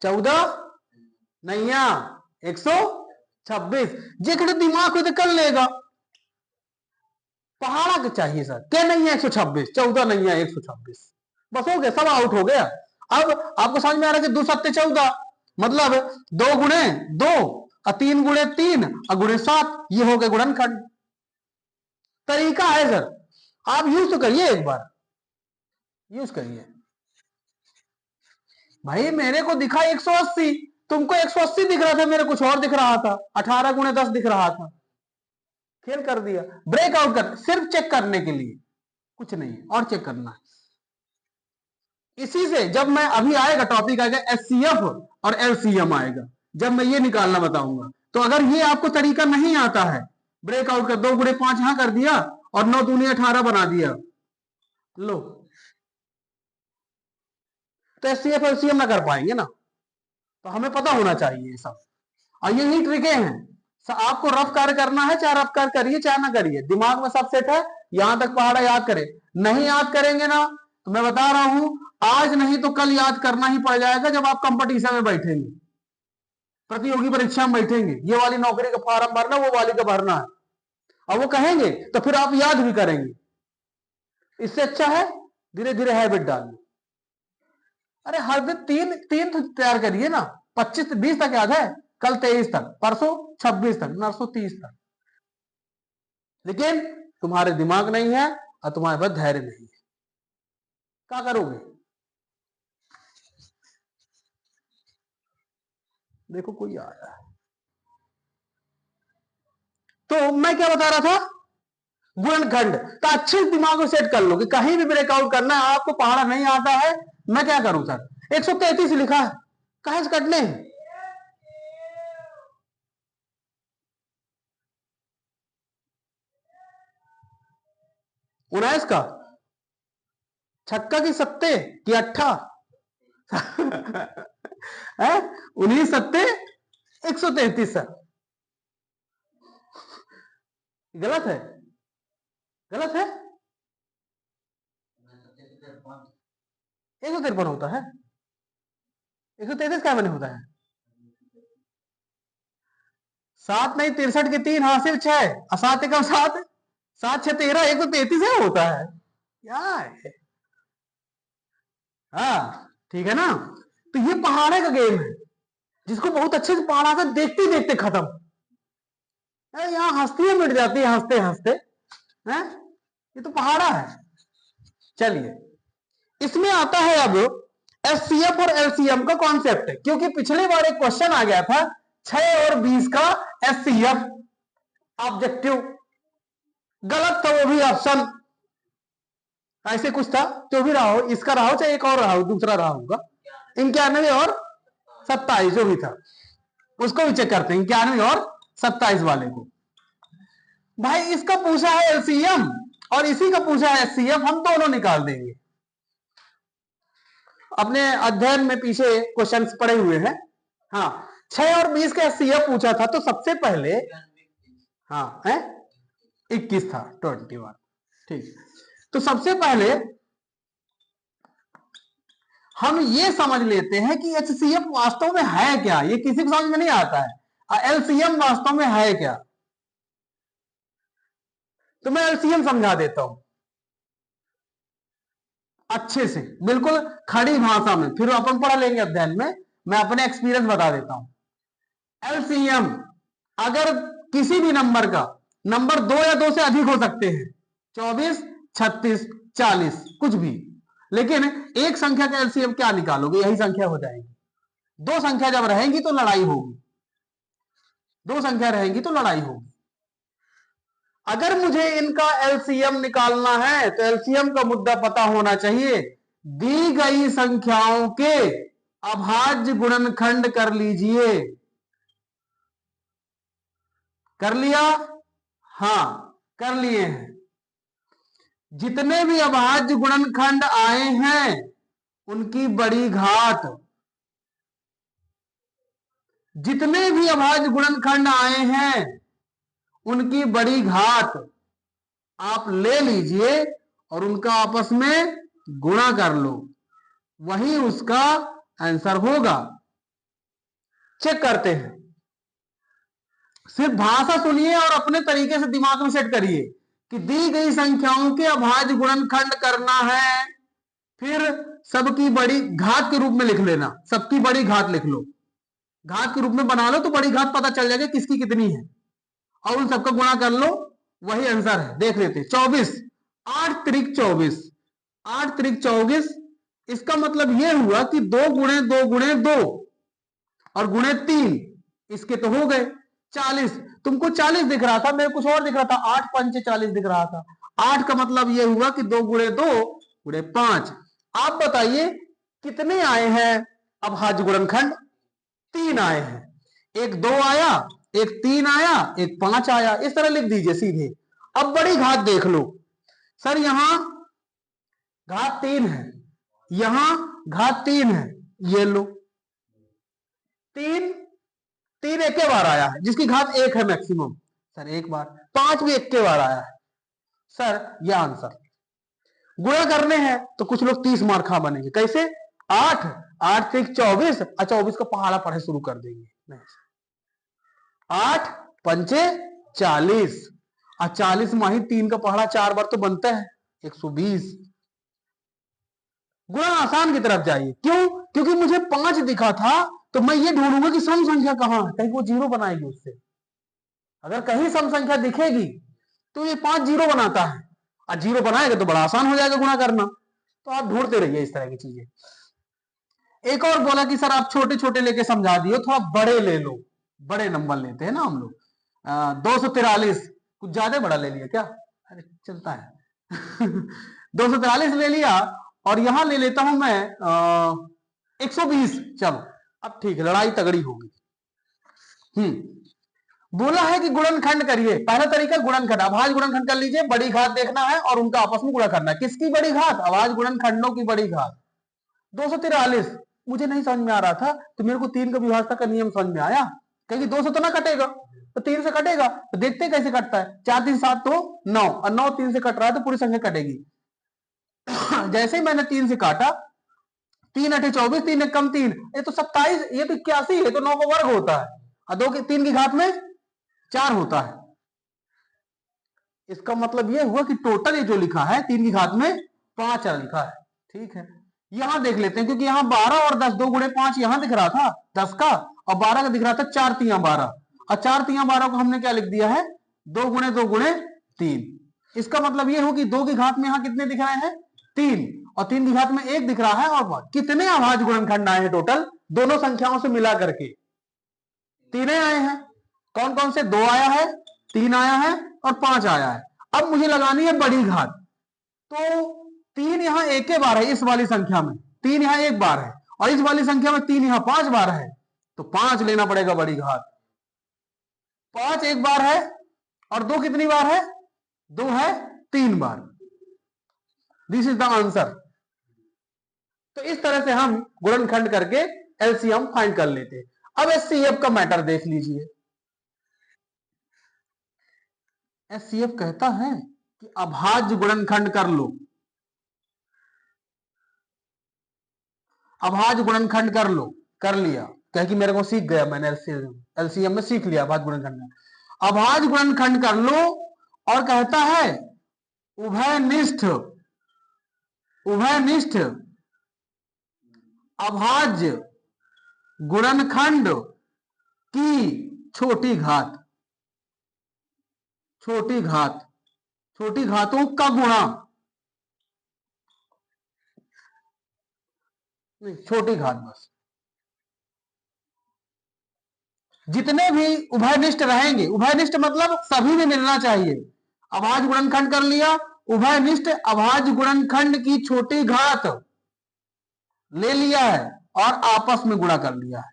14 नैया 126, जेकड़े दिमाग को कर लेगा। पहाड़ा के चाहिए सर, क्या नहीं है 126, 14 नहीं है 126, बस हो गया, सब आउट हो गया। अब आपको समझ में आ रहा है कि 2 सत्ते 14, मतलब 2 गुणे 2 और 3 गुणे 3 और गुणे 7, ये हो गए गुणनखंड। तरीका है सर, आप यूज तो करिए, एक बार यूज करिए। भाई मेरे को दिखा 180, तुमको 180 दिख रहा था, मेरे कुछ और दिख रहा था, 18 गुणे 10 दिख रहा था, खेल कर दिया। ब्रेकआउट कर, सिर्फ चेक करने के लिए, कुछ नहीं और चेक करना है। इसी से जब मैं अभी आएगा टॉपिक आएगा एचसीएफ और एलसीएम आएगा, जब मैं ये निकालना बताऊंगा। तो अगर ये आपको तरीका नहीं आता है, ब्रेकआउट कर 2 गुणे 5 यहां कर दिया और 9 दूनी 18 बना दिया, लो। तो एचसीएफ एलसीएम ना कर पाएंगे ना, तो हमें पता होना चाहिए ये सब। और यही ट्रिके हैं। आपको रफ कार्य करना है, चाहे रफ कार्य करिए चाहे ना करिए, दिमाग में सब सेट है, यहां तक पहाड़ा याद करें। नहीं याद करेंगे ना, तो मैं बता रहा हूं, आज नहीं तो कल याद करना ही पड़ जाएगा जब आप कंपटीशन में बैठेंगे, प्रतियोगी परीक्षा में बैठेंगे, ये वाली नौकरी का फॉर्म भरना, वो वाली का भरना है, और वो कहेंगे तो फिर आप याद भी करेंगे। इससे अच्छा है धीरे धीरे हैबिट डालिए। अरे हर दिन तीन तीन तो तैयार करिए ना, 25-20 तक याद है, कल 23 तक, परसों 26 तक, नरसों 30 तक। लेकिन तुम्हारे दिमाग नहीं है और तुम्हारे पास धैर्य नहीं है, क्या करोगे? देखो कोई आ रहा है। तो मैं क्या बता रहा था, गुणनखंड तो अच्छे दिमाग में सेट कर लो कि कहीं भी ब्रेकआउट करना है, आपको पहाड़ा नहीं आता है, मैं क्या करूं सर, 133 लिखा है, कहां से कटने हैं? उन्नीस का छक्का की सत्ते की अट्ठा है, 19 सत्ते 133 सर। गलत है, गलत है, 153 होता है, 133 क्या मैंने होता है? 7 नहीं, 63 के 3 हासिल 6 और 7 एकम 7, 7 6 13, 133 है होता है, क्या है? हाँ ठीक है ना। तो ये पहाड़े का गेम है, जिसको बहुत अच्छे से पहाड़ा था, देखते देखते खत्म। यहाँ हंसती मिट जाती है हंसते हंसते हैं, ये तो पहाड़ा है। चलिए इसमें आता है अब एचसीएफ और एलसीएम का कॉन्सेप्ट, क्योंकि पिछले बार एक क्वेश्चन आ गया था 6 और 20 का एचसीएफ ऑब्जेक्टिव, गलत था वो भी ऑप्शन, ऐसे कुछ था, जो भी रहा हो, इसका रहा हो चाहे एक और रहा हो, दूसरा रहा होगा, 91 और 27 जो भी था, उसको भी चेक करते हैं, 91 और 27 वाले को। भाई इसका पूछा है एलसीएम और इसी का पूछा है एचसीएफ, हम दोनों निकाल देंगे। अपने अध्ययन में पीछे क्वेश्चंस पड़े हुए हैं। हाँ 6 और 20 का एचसीएफ पूछा था, तो सबसे पहले हाँ है 21 था, 21, ठीक। तो सबसे पहले हम ये समझ लेते हैं कि एचसीएफ वास्तव में है क्या, ये किसी को समझ में नहीं आता है, एलसीएम वास्तव में है क्या। तो मैं एलसीएम समझा देता हूं अच्छे से, बिल्कुल खड़ी भाषा में, फिर अपन पढ़ लेंगे अध्ययन में, मैं अपने एक्सपीरियंस बता देता हूं। एलसीएम अगर किसी भी नंबर का, नंबर 2 या 2 से अधिक हो सकते हैं, 24 36 40 कुछ भी, लेकिन एक संख्या का एलसीएम क्या निकालोगे, यही संख्या हो जाएगी। दो संख्या जब रहेंगी तो लड़ाई होगी, दो संख्या रहेंगी तो लड़ाई होगी। अगर मुझे इनका एलसीएम निकालना है तो एलसीएम का मुद्दा पता होना चाहिए, दी गई संख्याओं के अभाज्य गुणनखंड कर लीजिए। कर लिया? हां कर लिए हैं। जितने भी अभाज्य गुणनखंड आए हैं उनकी बड़ी घात, जितने भी अभाज्य गुणनखंड आए हैं उनकी बड़ी घात आप ले लीजिए और उनका आपस में गुणा कर लो, वही उसका आंसर होगा। चेक करते हैं, सिर्फ भाषा सुनिए और अपने तरीके से दिमाग में सेट करिए कि दी गई संख्याओं के अभाज्य गुणनखंड करना है, फिर सबकी बड़ी घात के रूप में लिख लेना, सबकी बड़ी घात लिख लो, घात के रूप में बना लो तो बड़ी घात पता चल जाएगा किसकी कितनी है, और उन सबका गुणा कर लो, वही आंसर है। देख लेते 24, 8 त्रिक 24, 8 त्रिक 24, इसका मतलब यह हुआ कि 2 गुणे 2 गुणे 2 और गुणे 3, इसके तो हो गए 40। तुमको 40 दिख रहा था, मेरे कुछ और दिख रहा था, 8 पंचे 40 दिख रहा था। 8 का मतलब यह हुआ कि 2 गुणे 2 गुणे 5। आप बताइए कितने आए हैं अभाज्य गुणनखंड? 3 आए हैं, एक 2 आया, एक 3 आया, एक 5 आया, इस तरह लिख दीजिए सीधे। अब बड़ी घात देख लो, सर यहां घात 3 है, यहां घात 3 है, ये लो। 3 3 एक के बार आया है, जिसकी घात 1 है मैक्सिमम, सर एक बार। 5 भी एक के बार आया है, सर यह आंसर। गुणा करने हैं तो कुछ लोग 30 मार खा बनेंगे, कैसे? 8 8 से 24, 24 का पहाड़ा पढ़े शुरू कर देंगे। नहीं, 8 पंचे 40, और 40 माही 3 का पहाड़ा 4 बार तो बनता है 120। गुणा आसान की तरफ जाइए, क्यों? क्योंकि मुझे 5 दिखा था, तो मैं ये ढूंढूंगा कि सम संख्या कहां है, कहीं वो जीरो बनाएगी उससे। अगर कहीं सम संख्या दिखेगी तो ये 5 जीरो बनाता है, और जीरो बनाएगा तो बड़ा आसान हो जाएगा गुणा करना। तो आप ढूंढते रहिए इस तरह की चीजें। एक और बोला कि सर आप छोटे छोटे लेके समझा दिए, थोड़ा बड़े ले लो। बड़े नंबर लेते हैं ना हम लोग। 243 कुछ ज्यादा बड़ा ले लिया क्या? अरे चलता है। 243 ले लिया, और यहां ले लेता हूं मैं 120। चलो अब ठीक है, लड़ाई तगड़ी होगी। बोला है कि गुणनखंड करिए। पहला तरीका गुणनखंड, अभाज्य गुणनखंड कर लीजिए। बड़ी घात देखना है और उनका आपस में गुणा करना है। किसकी बड़ी घात? अभाज्य गुणनखंडों की बड़ी घात। 243 मुझे नहीं समझ में आ रहा था, तो मेरे को 3 का विभाजन का नियम समझ में आया, क्योंकि 2 से तो ना कटेगा, तो 3 से कटेगा। तो देखते कैसे कटता है। 4 3 7 तो 9, और 9 3 से कट रहा है तो पूरी संख्या कटेगी। जैसे ही मैंने 3 से काटा, 3 8 24, 3 1 कम 3, ये तो 27, ये तो 81 है, तो 9 का वर्ग होता है, और 2 की 3 की घात में 4 होता है। इसका मतलब ये हुआ कि टोटल ये जो लिखा है 3 की घात में 5 लिखा है। ठीक है, यहां देख लेते हैं, क्योंकि यहां 12 और 10, 2 गुणे 5 यहां दिख रहा था 10 का, और 12 का दिख रहा था 4 तिया 12, और 4 तिया 12 को हमने क्या लिख दिया है? 2 गुणे 2 गुणे 3। इसका मतलब ये हो कि 2 की घात में यहां कितने दिख रहे हैं? 3, और 3 की घात में 1 दिख रहा है। और कितने अभाज्य गुणनखंड आए हैं टोटल दोनों संख्याओं से मिला करके? 3 आए हैं। कौन कौन से? 2 आया है, 3 आया है, और 5 आया है। अब मुझे लगानी है बड़ी घात, तो 3 यहां एक के बार है, इस वाली संख्या में 3 यहां एक बार है, और इस वाली संख्या में 3 यहां 5 बार है, तो 5 लेना पड़ेगा बड़ी घात। 5 एक बार है, और 2 कितनी बार है? 2 है 3 बार। This is the answer. तो इस तरह से हम गुणनखंड करके एलसीएम फाइंड कर लेते हैं। अब एचसीएफ का मैटर देख लीजिए। एचसीएफ कहता है कि अभाज्य गुणनखंड कर लो। अभाज्य गुणनखंड कर लो, कर लिया, कह कि मेरे को सीख गया, मैंने एलसीएम में सीख लिया अभाज्य गुणनखंड। अभाज्य गुणनखंड कर लो, और कहता है उभयनिष्ठ, उभयनिष्ठ अभाज्य गुणनखंड की छोटी घात, छोटी घात, छोटी घातों का गुणा, नहीं छोटी घात बस, जितने भी उभयनिष्ठ रहेंगे, उभयनिष्ठ मतलब सभी में मिलना चाहिए। अभाज्य गुणनखंड कर लिया, उभयनिष्ठ अभाज्य गुणनखंड की छोटी घात ले लिया है, और आपस में गुणा कर लिया है।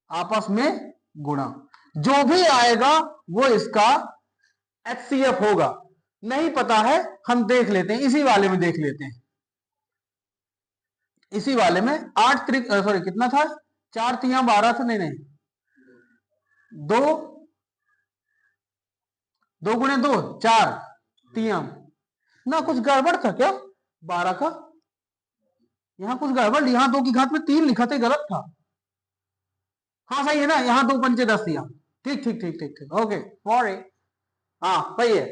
आपस में गुणा, जो भी आएगा वो इसका एचसीएफ होगा। नहीं पता है, हम देख लेते हैं, इसी वाले में देख लेते हैं। इसी वाले में 8 त्रिक सॉरी कितना था? 4 तिया 12 था, नहीं नहीं, 2 2 गुणे 2 4 तिया ना, कुछ गड़बड़ था क्या 12 का? यहां कुछ गड़बड़, यहां 2 की घात में 3 लिखा था, गलत था। हाँ सही है ना, यहां 2 पंचे 10 दिया। ठीक ठीक ठीक ठीक ठीक, ओके सॉरी, हाँ सही है।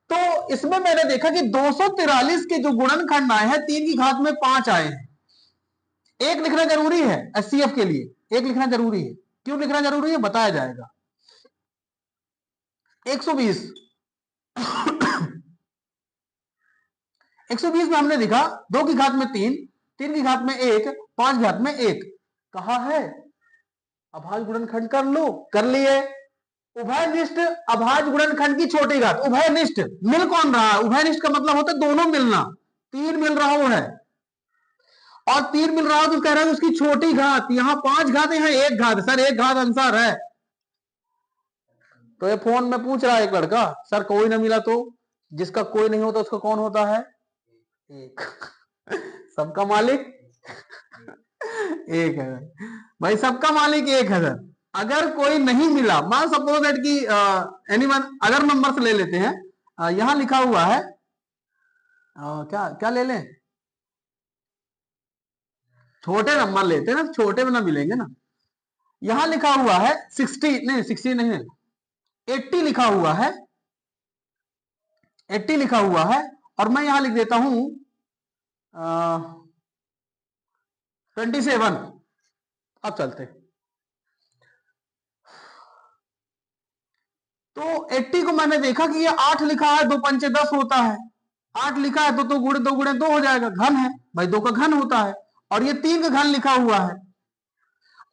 तो इसमें मैंने देखा कि 243 के जो गुणनखंड आए हैं 3 की घात में 5 आए हैं। एक लिखना जरूरी है एचसीएफ के लिए, एक लिखना जरूरी है। क्यों लिखना जरूरी है बताया जाएगा। 120 120 में हमने लिखा 2 की घात में 3, 3 की घात में 1, 5 घात में 1। कहा है अभाज्य गुणनखंड कर लो, कर लिए। उभयनिष्ठ अभाज्य गुणनखंड की छोटी घात, उभयनिष्ठ मिल कौन रहा है? उभयनिष्ठ का मतलब होता है दोनों मिलना, 3 मिल रहा है, और 3 मिल रहा है तो कह रहा है उसकी छोटी घात। यहां 5 घात है, यहां 1 घात, सर 1 घात आंसर है। तो ये फोन में पूछ रहा है एक लड़का, सर कोई ना मिला तो? जिसका कोई नहीं होता उसका कौन होता है? एक। सबका मालिक एक है भाई, सबका मालिक एक है सर। अगर कोई नहीं मिला, मान सपोज दैट कि एनीवन, अगर नंबर से ले लेते हैं, यहां लिखा हुआ है, क्या क्या ले लें, छोटे नंबर लेते हैं ना, छोटे में ना मिलेंगे ना। यहां लिखा हुआ है 60, नहीं 60 नहीं है, 80 लिखा हुआ है, 80 लिखा हुआ है, और मैं यहां लिख देता हूं 27। अब चलते, तो 80 को मैंने देखा कि ये 8 लिखा है, 2 पंचे 10 होता है, 8 लिखा है तो 2 गुणे 2 हो जाएगा, घन है भाई, 2 का घन होता है, और ये 3 का घन लिखा हुआ है।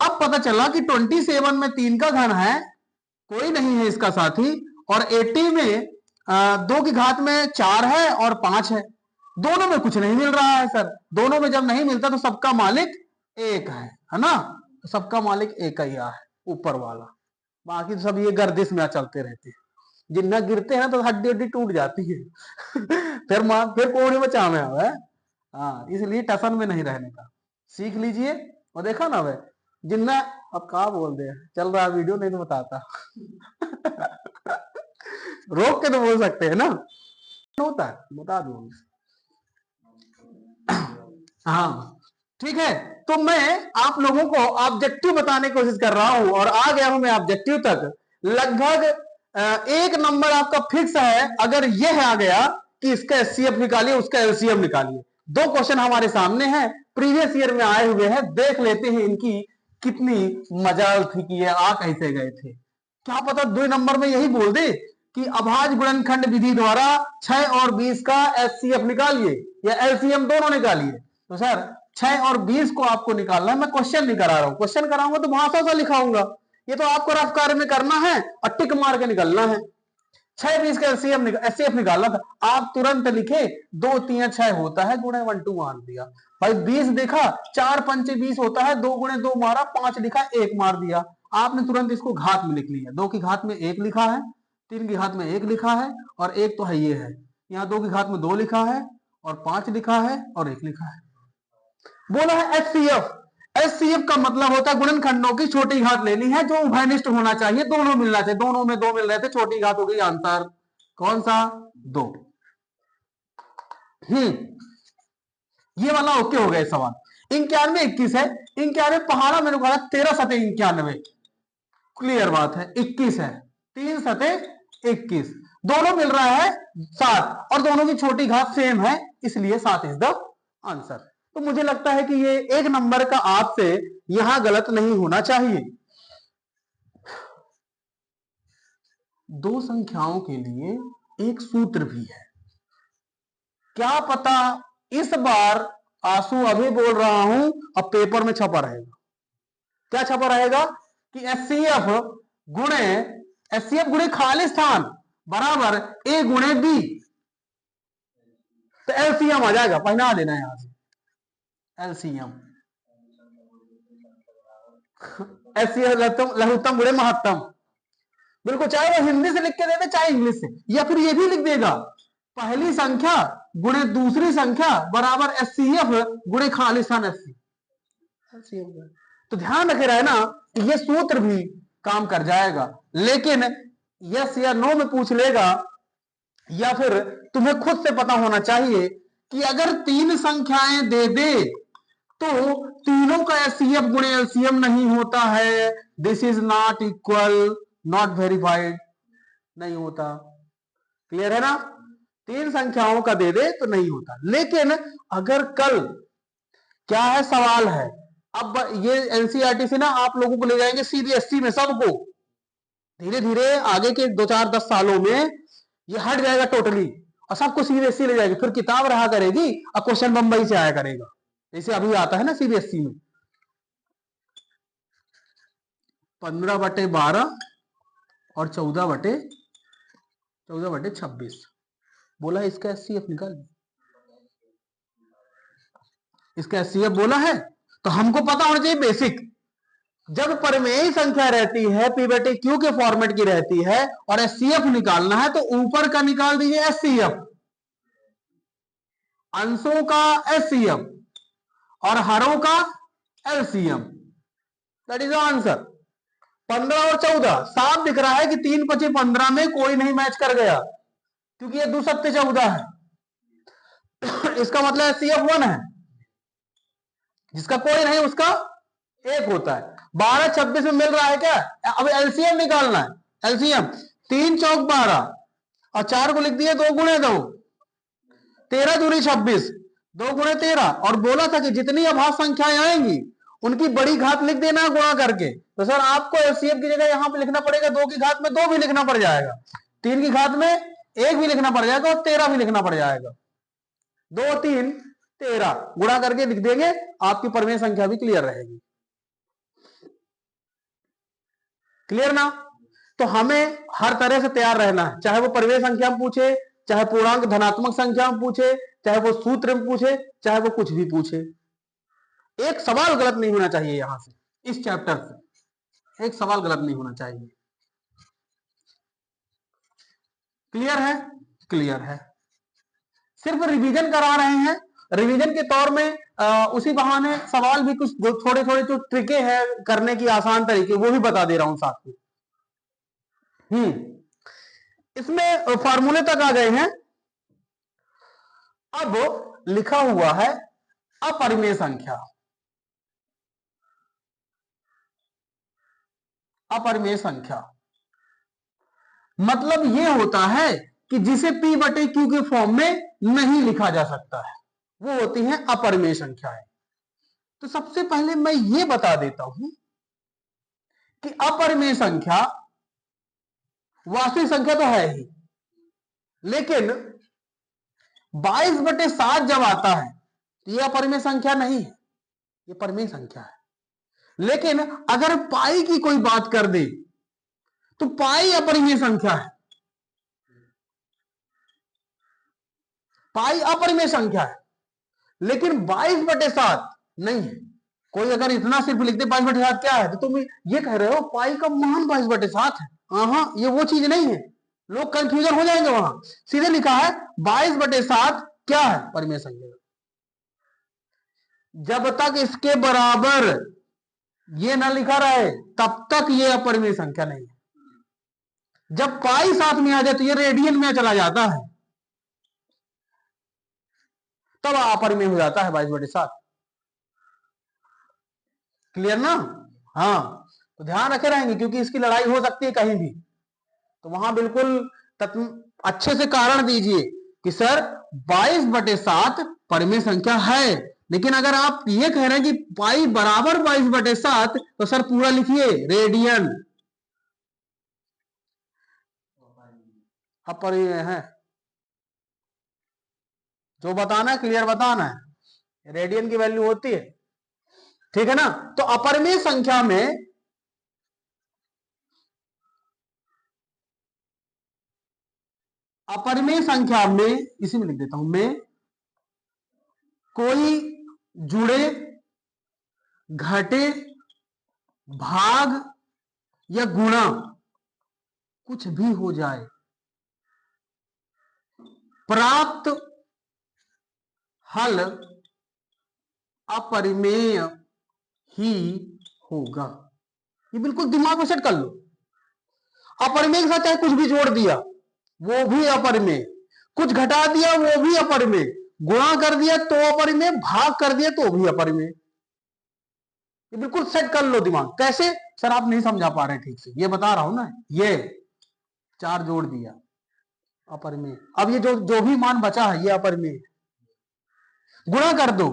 अब पता चला कि 27 में 3 का घन है, कोई नहीं है इसका साथी, और 80 में 2 की घात में 4 है और 5 है, दोनों में कुछ नहीं मिल रहा है सर। दोनों में जब नहीं मिलता तो सबका मालिक एक है ना, तो सबका मालिक एक ही है, ऊपर वाला। बाकी तो सब ये गर्दिश में चलते रहते हैं, जिन्ना गिरते हैं तो हड्डी हड्डी टूट जाती है फिर कोड़ी में चावे है। हाँ, इसलिए टसन में नहीं रहने का सीख लीजिए। और देखा ना वे जिन्ना, अब कहा बोल दे, चल रहा वीडियो नहीं तो बताता रोक के तो बोल सकते हैं ना, होता है बता दू। हाँ ठीक है, तो मैं आप लोगों को ऑब्जेक्टिव बताने की कोशिश कर रहा हूं, और आ गया हूं मैं ऑब्जेक्टिव तक। लगभग एक नंबर आपका फिक्स है, अगर यह आ गया कि इसका एचसीएफ निकालिए, उसका एलसीएम निकालिए। 2 क्वेश्चन हमारे सामने हैं, प्रीवियस ईयर में आए हुए हैं, देख लेते हैं इनकी कितनी मजाल थी कि ये आ कैसे गए थे। क्या पता 2 नंबर में यही बोल दे कि अभाज्य गुणनखंड विधि द्वारा 6 और 20 का एचसीएफ निकालिए या एलसीएम दोनों निकालिए। तो सर 6 और 20 को आपको निकालना है, मैं क्वेश्चन नहीं करा रहा हूं, क्वेश्चन कराऊंगा तो भाषा से लिखाऊंगा, ये तो आपको रफ कार्य में करना है और टिक मार के निकलना है। 6 20 का एचसीएफ निकालना था, आप तुरंत लिखे 2 3 6 होता है, गुणे 1 2 मान दिया भाई। 20 देखा, 4 पंचे 20 होता है, 2 गुणे 2 मारा, 5 लिखा, 1 मार दिया, आपने तुरंत इसको घात में लिख लिया। 2 की घात में 1 लिखा है, 3 की घात में 1 लिखा है, और 1 तो है ये है, यहाँ 2 की घात में 2 लिखा है, और 5 लिखा है, और 1 लिखा है। बोला है एचसीएफ, एचसीएफ का मतलब होता है गुणनखंडों की छोटी घात लेनी है, जो उभयनिष्ठ होना चाहिए, दोनों मिलना चाहिए, दोनों में 2 मिल रहे थे, छोटी घात हो गई आंसर, कौन सा 2। ये वाला ओके हो गया सवाल। 91 21 है, 91 पहाड़ा मैंने कहा 13 सते 91, क्लियर बात है, 21 है, 3 सते 21, दोनों मिल रहा है 7, और दोनों की छोटी घात सेम है, इसलिए 7 इज द आंसर। तो मुझे लगता है कि ये एक नंबर का आपसे यहां गलत नहीं होना चाहिए। 2 संख्याओं के लिए एक सूत्र भी है, क्या पता इस बार आंसू अभी बोल रहा हूं, अब पेपर में छपा रहेगा। क्या छपा रहेगा कि एचसीएफ गुणे खाली स्थान बराबर ए गुणे बी, तो एलसीएम आ जाएगा, पहना देना यहां से एलसीएम, एचसीएफ लघुत्तम गुणे महत्तम, बिल्कुल, चाहे वो हिंदी से लिख के दे दे चाहे इंग्लिश से, या फिर ये भी लिख देगा पहली संख्या गुणे दूसरी संख्या बराबर एचसीएफ गुणे खाली स्थान एचसी। तो ध्यान रखे रहे ना कि ये सूत्र भी काम कर जाएगा, लेकिन यस या नो में पूछ लेगा, या फिर तुम्हें खुद से पता होना चाहिए कि अगर 3 संख्याएं दे दे तो तीनों का एचसीएफ गुणे एलसीएम नहीं होता है, this is not equal, not verified, नहीं होता। क्लियर है ना, 3 संख्याओं का दे दे तो नहीं होता। लेकिन अगर कल क्या है सवाल है, अब ये एनसीईआरटी से ना आप लोगों को ले जाएंगे सीबीएसई में, सबको धीरे धीरे आगे के 2 4 10 सालों में ये हट जाएगा टोटली, और सबको सीबीएसई ले जाएगी, फिर किताब रहा करेगी और क्वेश्चन बंबई से आया करेगा, जैसे अभी आता है ना सीबीएसई में 15/12 और 14/26। बोला इसका एचसीएफ निकाल, इसका एचसीएफ बोला है, तो हमको पता होना चाहिए बेसिक। जब परिमेय संख्या रहती है पी/क्यू क्यू के फॉर्मेट की रहती है और एचसीएफ निकालना है, तो ऊपर का निकाल दीजिए एचसीएफ, अंशों का एचसीएफ, और हरों का एलसीएम, दैट इज आंसर। 15 और 14 साफ दिख रहा है कि 3 5 15 में कोई नहीं मैच कर गया, क्योंकि ये 2 7 14 है। इसका मतलब CF 1 है, जिसका कोई नहीं उसका एक होता है। 12 26 में मिल रहा है क्या? अब एलसीएम निकालना है। एलसीएम 3 चौक 12 और 4 को लिख दिए 2 गुणे 2, 13 दूनी 26, 2 गुणे 13। और बोला था कि जितनी अभाज्य संख्याएं आएंगी उनकी बड़ी घात लिख देना गुणा करके। तो सर आपको एलसीएम की जगह यहां पे लिखना पड़ेगा 2 की घात में 2 भी लिखना पड़ जाएगा, 3 की घात में 1 भी लिखना पड़ जाएगा और 13 भी लिखना पड़ जाएगा। 2 3 13 गुणा करके लिख देंगे, आपकी परिमेय संख्या भी क्लियर रहेगी। क्लियर ना? तो हमें हर तरह से तैयार रहना है, चाहे वो परिमेय संख्या में पूछे, चाहे पूर्णांक धनात्मक संख्या में पूछे, चाहे वो सूत्र में पूछे, चाहे वो कुछ भी पूछे। एक सवाल गलत नहीं होना चाहिए यहां से, इस चैप्टर से एक सवाल गलत नहीं होना चाहिए। क्लियर है? क्लियर है। सिर्फ रिवीजन करा रहे हैं, रिवीजन के तौर में उसी बहाने सवाल भी कुछ थोड़े थोड़े जो ट्रिके हैं करने की आसान तरीके, वो भी बता दे रहा हूं साथ में। इसमें फार्मूले तक आ गए हैं। अब लिखा हुआ है अपरिमेय संख्या। अपरिमेय संख्या मतलब यह होता है कि जिसे P बटे Q के फॉर्म में नहीं लिखा जा सकता है, वो होती है अपरिमेय संख्याएं। तो सबसे पहले मैं ये बता देता हूं कि अपरिमेय संख्या वास्तविक संख्या तो है ही, लेकिन 22 बटे 7 जब आता है तो यह अपरिमेय संख्या नहीं है, यह परिमेय संख्या है। लेकिन अगर पाई की कोई बात कर दे तो पाई अपरिमेय संख्या है, पाई अपरिमेय संख्या है, लेकिन 22 बटे 7 नहीं है। कोई अगर इतना सिर्फ लिख दे 22 बटे 7 क्या है, तो तुम ये कह रहे हो पाई का मान 22 बटे 7 है। हाँ, ये वो चीज नहीं है, लोग कंफ्यूजन हो जाएंगे। वहां सीधे लिखा है 22 बटे 7 क्या है? परिमेय संख्या। जब तक इसके बराबर ये ना लिखा रहे तब तक ये अपरिमेय संख्या नहीं है। जब पाई साथ में आ जाए तो ये रेडियन में चला जाता है, तब अपरिमेय हो जाता है 22 बटे 7। क्लियर ना? हाँ, तो ध्यान रखे रहेंगे, क्योंकि इसकी लड़ाई हो सकती है कहीं भी। तो वहां बिल्कुल अच्छे से कारण दीजिए कि सर 22 बटे 7 परिमेय संख्या है, लेकिन अगर आप ये कह रहे हैं कि पाई बराबर 22 बटे 7, तो सर पूरा लिखिए रेडियन। अपरिमेय है, जो बताना है क्लियर बताना है, रेडियन की वैल्यू होती है। ठीक है ना? तो अपरिमेय संख्या में इसी में लिख देता हूं मैं, कोई जुड़े, घटे, भाग या गुणा कुछ भी हो जाए, प्राप्त हल अपरिमेय ही होगा। ये बिल्कुल दिमाग में सेट कर लो। अपरिमेय के साथ चाहे कुछ भी जोड़ दिया वो भी अपरिमेय, कुछ घटा दिया वो भी अपरिमेय, गुणा कर दिया तो अपरिमेय, भाग कर दिया तो भी अपरिमेय। ये बिल्कुल सेट कर लो दिमाग। कैसे? सर आप नहीं समझा पा रहे ठीक से, ये बता रहा हूं ना। ये 4 जोड़ दिया अपरिमेय, अब ये जो जो भी मान बचा है ये अपरिमेय, गुणा कर दो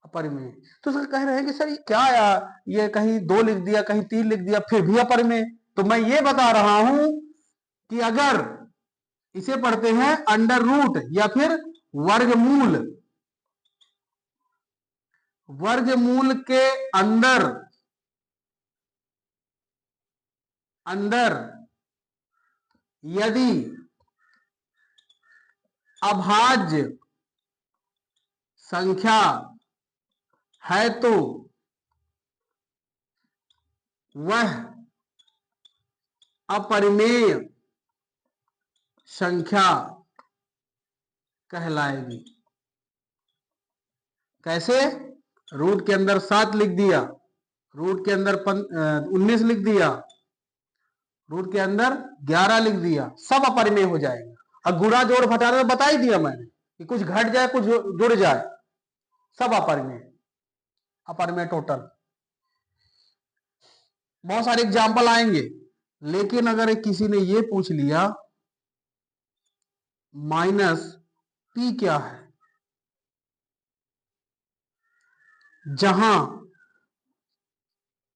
अपरिमेय। तो सर कह रहे हैं कि सर ये क्या यार, ये कहीं 2 लिख दिया कहीं 3 लिख दिया फिर भी अपरिमेय। तो मैं ये बता रहा हूं कि अगर इसे पढ़ते हैं अंडर रूट या फिर वर्गमूल, वर्गमूल के अंदर यदि अभाज्य संख्या है तो वह अपरिमेय संख्या कहलाएगी। कैसे? रूट के अंदर 7 लिख दिया, रूट के अंदर 19 लिख दिया, रूट के अंदर 11 लिख दिया, सब अपरिमेय हो जाएगा। अब गुणा जोड़ घटाना बता ही दिया मैंने कि कुछ घट जाए कुछ जुड़ जाए, सब अपरिमेय, अपरिमेय टोटल। बहुत सारे एग्जाम्पल आएंगे, लेकिन अगर किसी ने ये पूछ लिया माइनस पी क्या है, जहां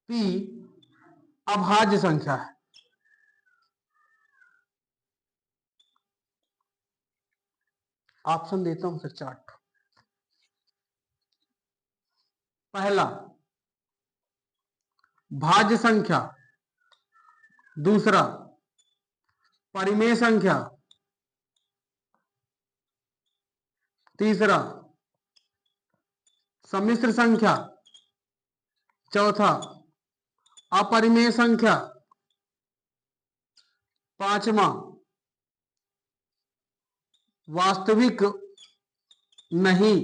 पी अभाज्य संख्या है, ऑप्शन देता हूं सर 4। पहला भाज्य संख्या, दूसरा परिमेय संख्या, तीसरा सम्मिश्र संख्या, चौथा अपरिमेय संख्या, पांचवा वास्तविक नहीं।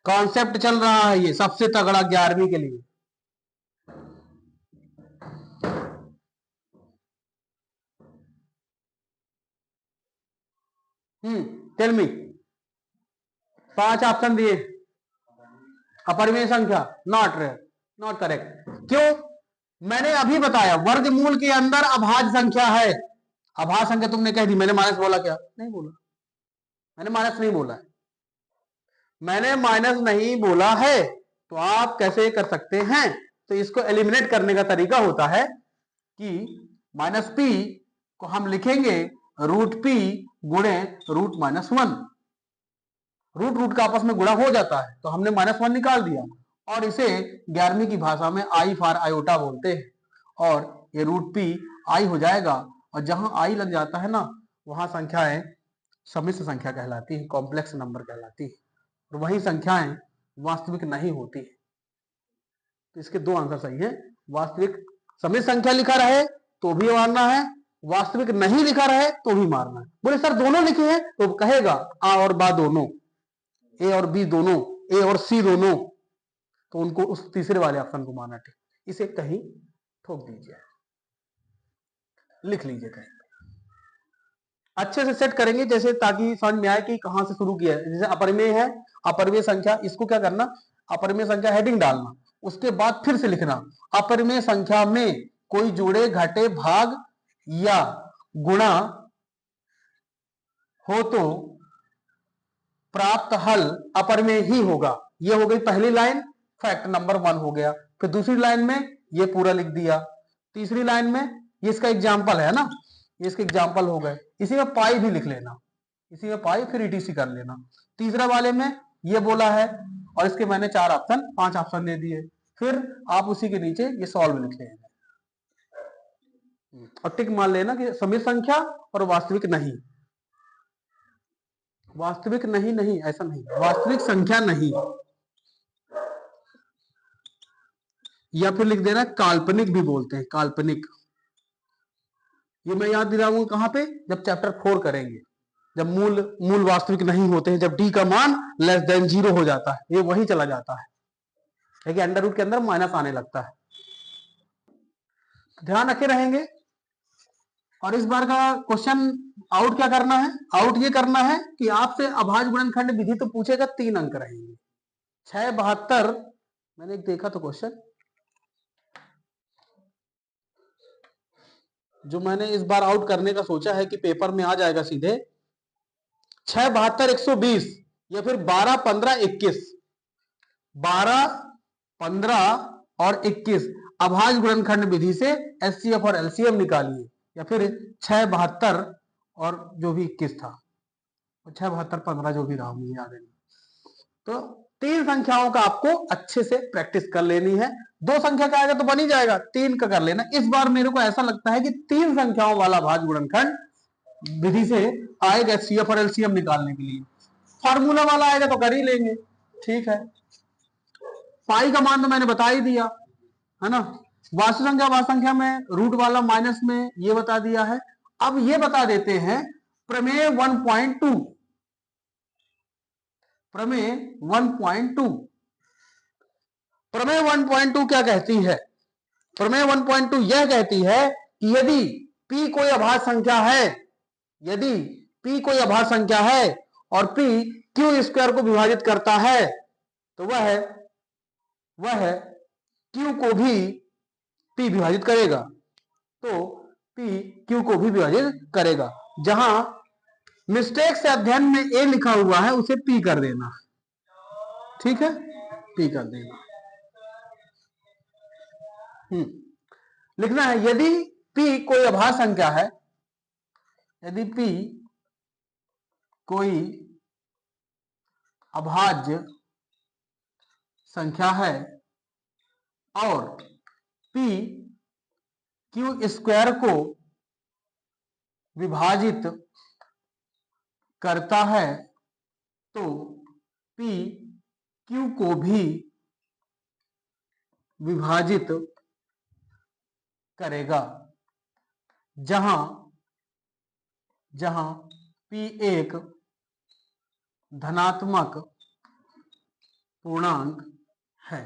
कॉन्सेप्ट चल रहा है ये सबसे तगड़ा 11वीं के लिए। Tell me. 5 ऑप्शन दिए, अपरिमेय संख्या नॉट करेक्ट। क्यों? मैंने अभी बताया वर्गमूल के अंदर अभाज्य संख्या है। अभाज्य संख्या तुमने कह दी, मैंने माइनस बोला क्या? नहीं बोला, मैंने माइनस नहीं बोला है, मैंने माइनस नहीं बोला है। तो आप कैसे कर सकते हैं? तो इसको एलिमिनेट करने का तरीका होता है कि माइनस पी को हम लिखेंगे रूट पी गुणे रूट -1। रूट रूट का आपस में गुणा हो जाता है, तो हमने -1 निकाल दिया, और इसे 11वीं की भाषा में आई फॉर आयोटा बोलते हैं। और ये रूट पी आई हो जाएगा, और जहां आई लग जाता है ना, वहां संख्याएं सम्मिश्र संख्या कहलाती है, कॉम्प्लेक्स नंबर कहलाती है, और वही संख्याएं वास्तविक नहीं होती है। तो इसके 2 आंसर सही है। वास्तविक सम्मिश्र संख्या लिखा रहे तो भी मारना है, वास्तविक नहीं लिखा रहे तो भी मारना है। बोले सर दोनों लिखे हैं, तो कहेगा आ और बा दोनों, ए और बी दोनों, ए और सी दोनों, तो उनको उस तीसरे वाले ऑप्शन को मारना ठीक। इसे कहीं ठोक दीजिए, लिख लीजिए कहीं, अच्छे से सेट करेंगे जैसे, ताकि समझ में आए कि कहां से शुरू किया है। जैसे अपरिमेय है, अपरिमेय संख्या, इसको क्या करना, अपरिमेय संख्या हेडिंग डालना, उसके बाद फिर से लिखना अपरिमेय संख्या में कोई जोड़े घटे भाग या गुणा हो तो प्राप्त हल अपरिमेय ही होगा। ये हो गई पहली लाइन, फैक्ट नंबर 1 हो गया। फिर दूसरी लाइन में ये पूरा लिख दिया, तीसरी लाइन में ये इसका एग्जाम्पल है ना, ये इसके एग्जाम्पल हो गए। इसी में पाई भी लिख लेना, इसी में पाई, फिर ईटीसी कर लेना। तीसरा वाले में ये बोला है, और इसके मैंने 4 ऑप्शन 5 ऑप्शन दे दिए, फिर आप उसी के नीचे ये सॉल्व लिख लेना और टिक मान लेना कि सम्मिश्र संख्या और वास्तविक नहीं, वास्तविक नहीं, नहीं ऐसा नहीं, वास्तविक संख्या नहीं, या फिर लिख देना काल्पनिक भी बोलते हैं, काल्पनिक। ये मैं याद दिलाऊंगा कहां पे, जब चैप्टर 4 करेंगे, जब मूल वास्तविक नहीं होते हैं, जब डी का मान लेस देन 0 हो जाता है, ये वही चला जाता है, लेकिन अंडर रूट के अंदर माइनस आने लगता है। ध्यान रखे रहेंगे। और इस बार का क्वेश्चन आउट क्या करना है, आउट ये करना है कि आपसे अभाज्य गुणनखंड विधि तो पूछेगा, 3 अंक रहेंगे। 672 मैंने एक देखा तो क्वेश्चन, जो मैंने इस बार आउट करने का सोचा है कि पेपर में आ जाएगा सीधे, 672 120 या फिर 12 15 21, 12 15 और 21 अभाज्य गुणनखंड विधि से एचसीएफ और एलसीएम निकालिए, या फिर 672 और जो भी 21 था, 672 15 जो भी रहा, मुझे याद नहीं। तो 3 संख्याओं का आपको अच्छे से प्रैक्टिस कर लेनी है। 2 संख्या का आएगा तो बन ही जाएगा, 3 का कर लेना। इस बार मेरे को ऐसा लगता है कि 3 संख्याओं वाला भाज्य गुणनखंड विधि से आएगा एचसीएफ और एलसीएम निकालने के लिए। फार्मूला वाला आएगा तो कर ही लेंगे, ठीक है। पाई का मान तो मैंने बता ही दिया है ना। वास्तविक संख्या में रूट वाला माइनस में ये बता दिया है। अब ये बता देते हैं प्रमेय 1.2। प्रमेय 1.2 प्रमेय 1.2 क्या कहती है? प्रमेय 1.2 यह कहती है कि यदि p कोई अभाज्य संख्या है, यदि p कोई अभाज्य संख्या है और p q स्क्वायर को विभाजित करता है तो वह q को भी p विभाजित करेगा। तो p q को भी विभाजित करेगा। जहां मिस्टेक से अध्ययन में a लिखा हुआ है उसे p कर देना, ठीक है, p कर देना। लिखना है यदि p कोई अभाज्य संख्या है, यदि p कोई अभाज्य संख्या है और p q स्क्वायर को विभाजित करता है तो p q को भी विभाजित करेगा। जहां p एक धनात्मक पूर्णांक है।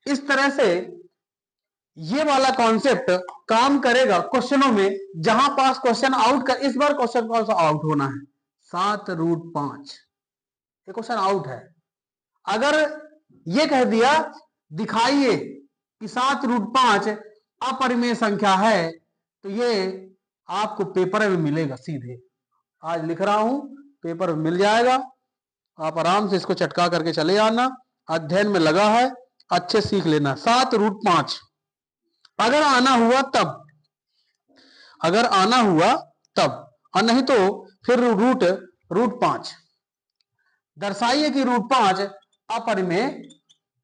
इस तरह से ये वाला कॉन्सेप्ट काम करेगा क्वेश्चनों में जहां पास क्वेश्चन आउट कर। इस बार क्वेश्चन कौन सा आउट होना है? 7√5 ये क्वेश्चन आउट है। अगर ये कह दिया दिखाइए कि 7√5 अपरिमेय संख्या है तो ये आपको पेपर में मिलेगा सीधे। आज लिख रहा हूं, पेपर में मिल जाएगा। आप आराम से इसको चटका करके चले आना। अध्ययन में लगा है, अच्छे सीख लेना। 7√5 अगर आना हुआ तब, अगर आना हुआ तब, और नहीं तो फिर √5 दर्शाइए कि √5 अपरिमेय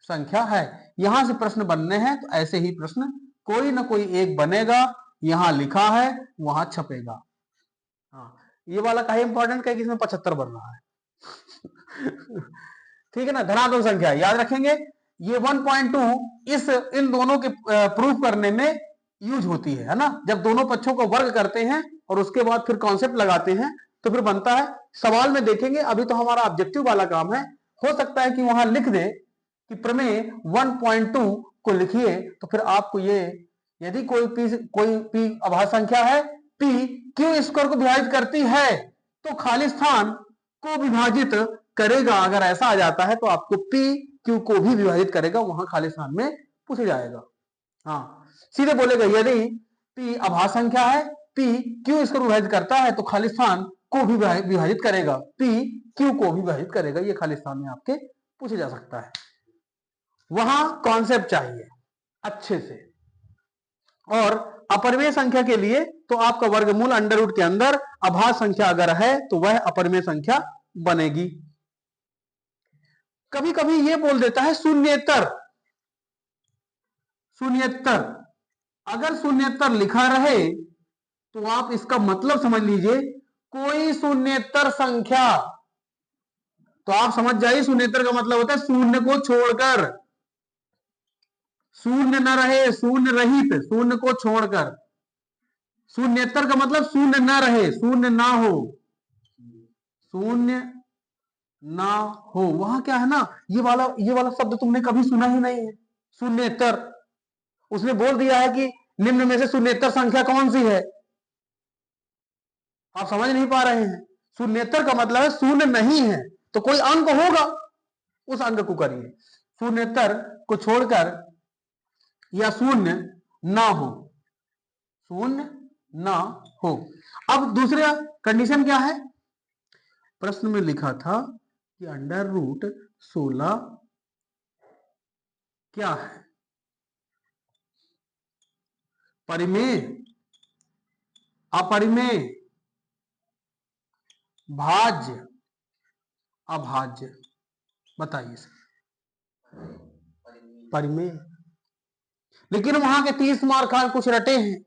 संख्या है। यहां से प्रश्न बनने हैं तो ऐसे ही प्रश्न कोई ना कोई एक बनेगा। यहां लिखा है वहां छपेगा। हाँ, ये वाला काहे इंपॉर्टेंट है कि इसमें 75 बन रहा है। ठीक है ना, धनात्मक संख्या याद रखेंगे। ये 1.2 इन दोनों के प्रूफ करने में यूज होती है ना। जब दोनों पक्षों को वर्ग करते हैं और उसके बाद फिर कॉन्सेप्ट लगाते हैं तो फिर बनता है। सवाल में देखेंगे, अभी तो हमारा ऑब्जेक्टिव वाला काम है। हो सकता है कि वहां लिख दे कि प्रमेय 1.2 को लिखिए तो फिर आपको ये, यदि कोई p अभाज्य संख्या है, p q स्क्वायर को विभाजित करती है तो खाली स्थान को विभाजित करेगा। अगर ऐसा आ जाता है तो आपको p q को भी विभाजित करेगा, वहां खाली स्थान में पूछा जाएगा। हाँ, सीधे बोलेगा यदि p अभाज्य संख्या है, p q स्क्वायर विभाजित करता है तो खाली स्थान को भी विभाजित करेगा, p q को भी विभाजित करेगा। ये खाली स्थान में आपके पूछा जा सकता है। वहां कॉन्सेप्ट चाहिए अच्छे से। और अपरिमेय संख्या के लिए तो आपका वर्गमूल अंडर रूट के अंदर अभाज्य संख्या अगर है तो वह अपरिमेय संख्या बनेगी। कभी कभी ये बोल देता है शून्येतर। शून्येतर, अगर शून्येतर लिखा रहे तो आप इसका मतलब समझ लीजिए कोई शून्येतर संख्या। तो आप समझ जाइए शून्येतर का मतलब होता है शून्य को छोड़कर, शून्य न रहे, शून्य रहित, शून्य को छोड़कर। शून्येतर का मतलब शून्य न रहे, शून्य ना हो, शून्य ना हो। वहां क्या है ना, ये वाला शब्द तुमने कभी सुना ही नहीं है, शून्येतर। उसने बोल दिया है कि निम्न में से शून्येतर संख्या कौन सी है। आप समझ नहीं पा रहे हैं। शून्येतर का मतलब है शून्य नहीं है तो कोई अंक होगा, उस अंक को करिए। शून्येतर को छोड़कर या शून्य ना हो, शून्य ना हो। अब दूसरा कंडीशन क्या है? प्रश्न में लिखा था कि √16 क्या है? परिमेय, अपरिमेय, भाज्य, अभाज्य, बताइए सर। परिमेय। लेकिन वहां के 30 मार्क कुछ रटे हैं।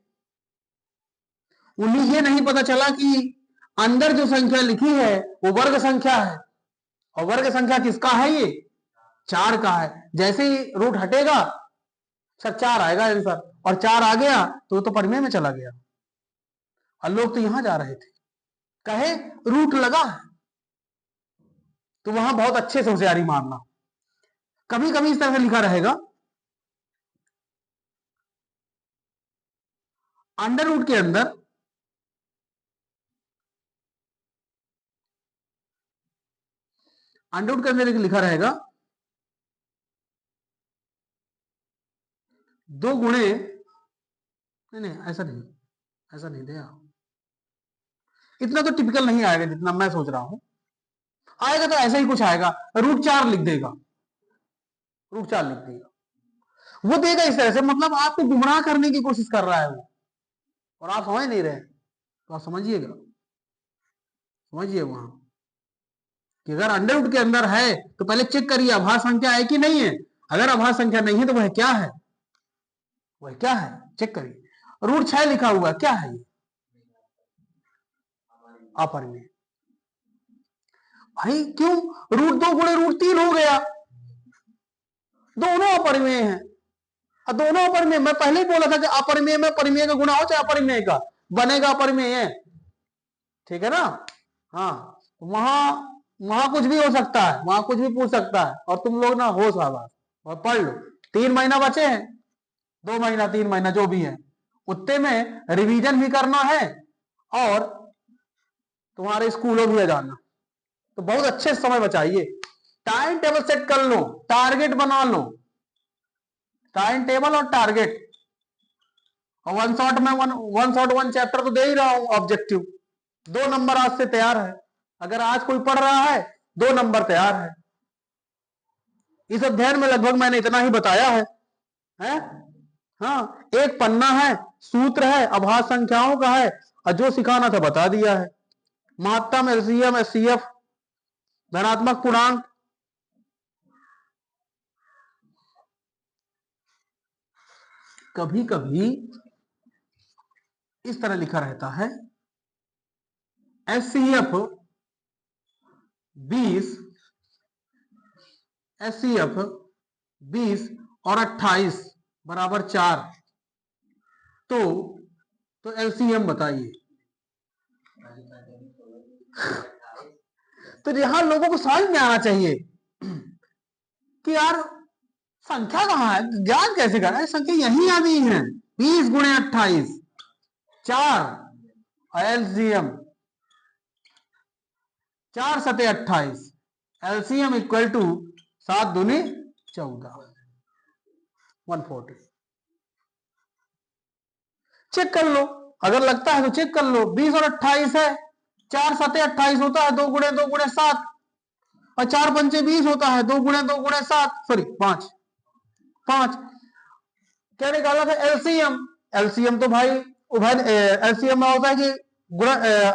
उन्हें ये नहीं पता चला कि अंदर जो संख्या लिखी है वो वर्ग संख्या है, और वर्ग संख्या किसका है? ये 4 का है। जैसे ही रूट हटेगा सर 4 आएगा आंसर, और 4 आ गया तो परिमेय में चला गया। और लोग तो यहां जा रहे थे, कहे रूट लगा है, तो वहां बहुत अच्छे से होशियारी मारना। कभी कभी इस तरह से लिखा रहेगा, अंडर रूट के अंदर लिखा रहेगा 2 गुणे, नहीं ऐसा नहीं दिया, इतना तो टिपिकल नहीं आएगा जितना मैं सोच रहा हूं। आएगा तो ऐसा ही कुछ आएगा, √4 लिख देगा, √4 लिख देगा, वो देगा इस तरह से, मतलब आपको गुमराह करने की कोशिश कर रहा है वो, और आप समझ नहीं रहे, तो आप समझिएगा, समझिए वहां कि अगर अंडर रूट के अंदर है तो पहले चेक करिए अभाज्य संख्या है कि नहीं है। अगर अभाज्य संख्या नहीं है तो वह क्या है, वह क्या है, चेक करिए। √6 लिखा हुआ क्या है, ये अपरिमेय। भाई क्यों, √2 गुणे √3 हो गया, दोनों अपरिमेय हैं, दोनों अपरिमेय। मैं पहले ही बोला था कि अपरिमेय में परिमेय का गुणा हो चाहे अपरिमेय का, बनेगा अपरिमेय है, ठीक है ना। हाँ, वहां वहां कुछ भी हो सकता है, वहां कुछ भी पूछ सकता है, और तुम लोग ना होश आवाज और पढ़ लो। 3 महीना बचे हैं, 2 महीना 3 महीना जो भी है, उतने में रिवीजन भी करना है और तुम्हारे स्कूलों भी जाना, तो बहुत अच्छे समय बचाइए। टाइम टेबल सेट कर लो, टारगेट बना लो, टाइम टेबल और टारगेट। और वन शॉट में वन चैप्टर तो दे ही रहा हूं, ऑब्जेक्टिव 2 नंबर आज से तैयार है। अगर आज कोई पढ़ रहा है 2 नंबर तैयार है। इस अध्ययन में लगभग मैंने इतना ही बताया है? हाँ, एक पन्ना है, सूत्र है, अभाज्य संख्याओं का है, और जो सिखाना था बता दिया है। महत्तम, एलसीएम, एचसीएफ, धनात्मक पूर्णांक, कभी कभी इस तरह लिखा रहता है एचसीएफ 20, एचसीएफ 20 और 28 बराबर 4, तो एलसीएम बताइए। तो यहां लोगों को समझ में आना चाहिए कि यार संख्या कहां है, ज्ञान कैसे करना है, संख्या यही आ गई है, 20 गुणे 28 4, एलसीएम 4 सते 28, एलसीएम इक्वल टू 7 दूनी 14, 140। चेक कर लो, अगर लगता है तो चेक कर लो। 20 और 28 है, 4 सते 28 होता है, 2 गुणे 7, और 4 पंचे 20 होता है, 2 गुणे 7, सॉरी 5 क्या निकाला था, एलसीएम। एलसीएम तो भाई उभय एलसीएम में होता है कि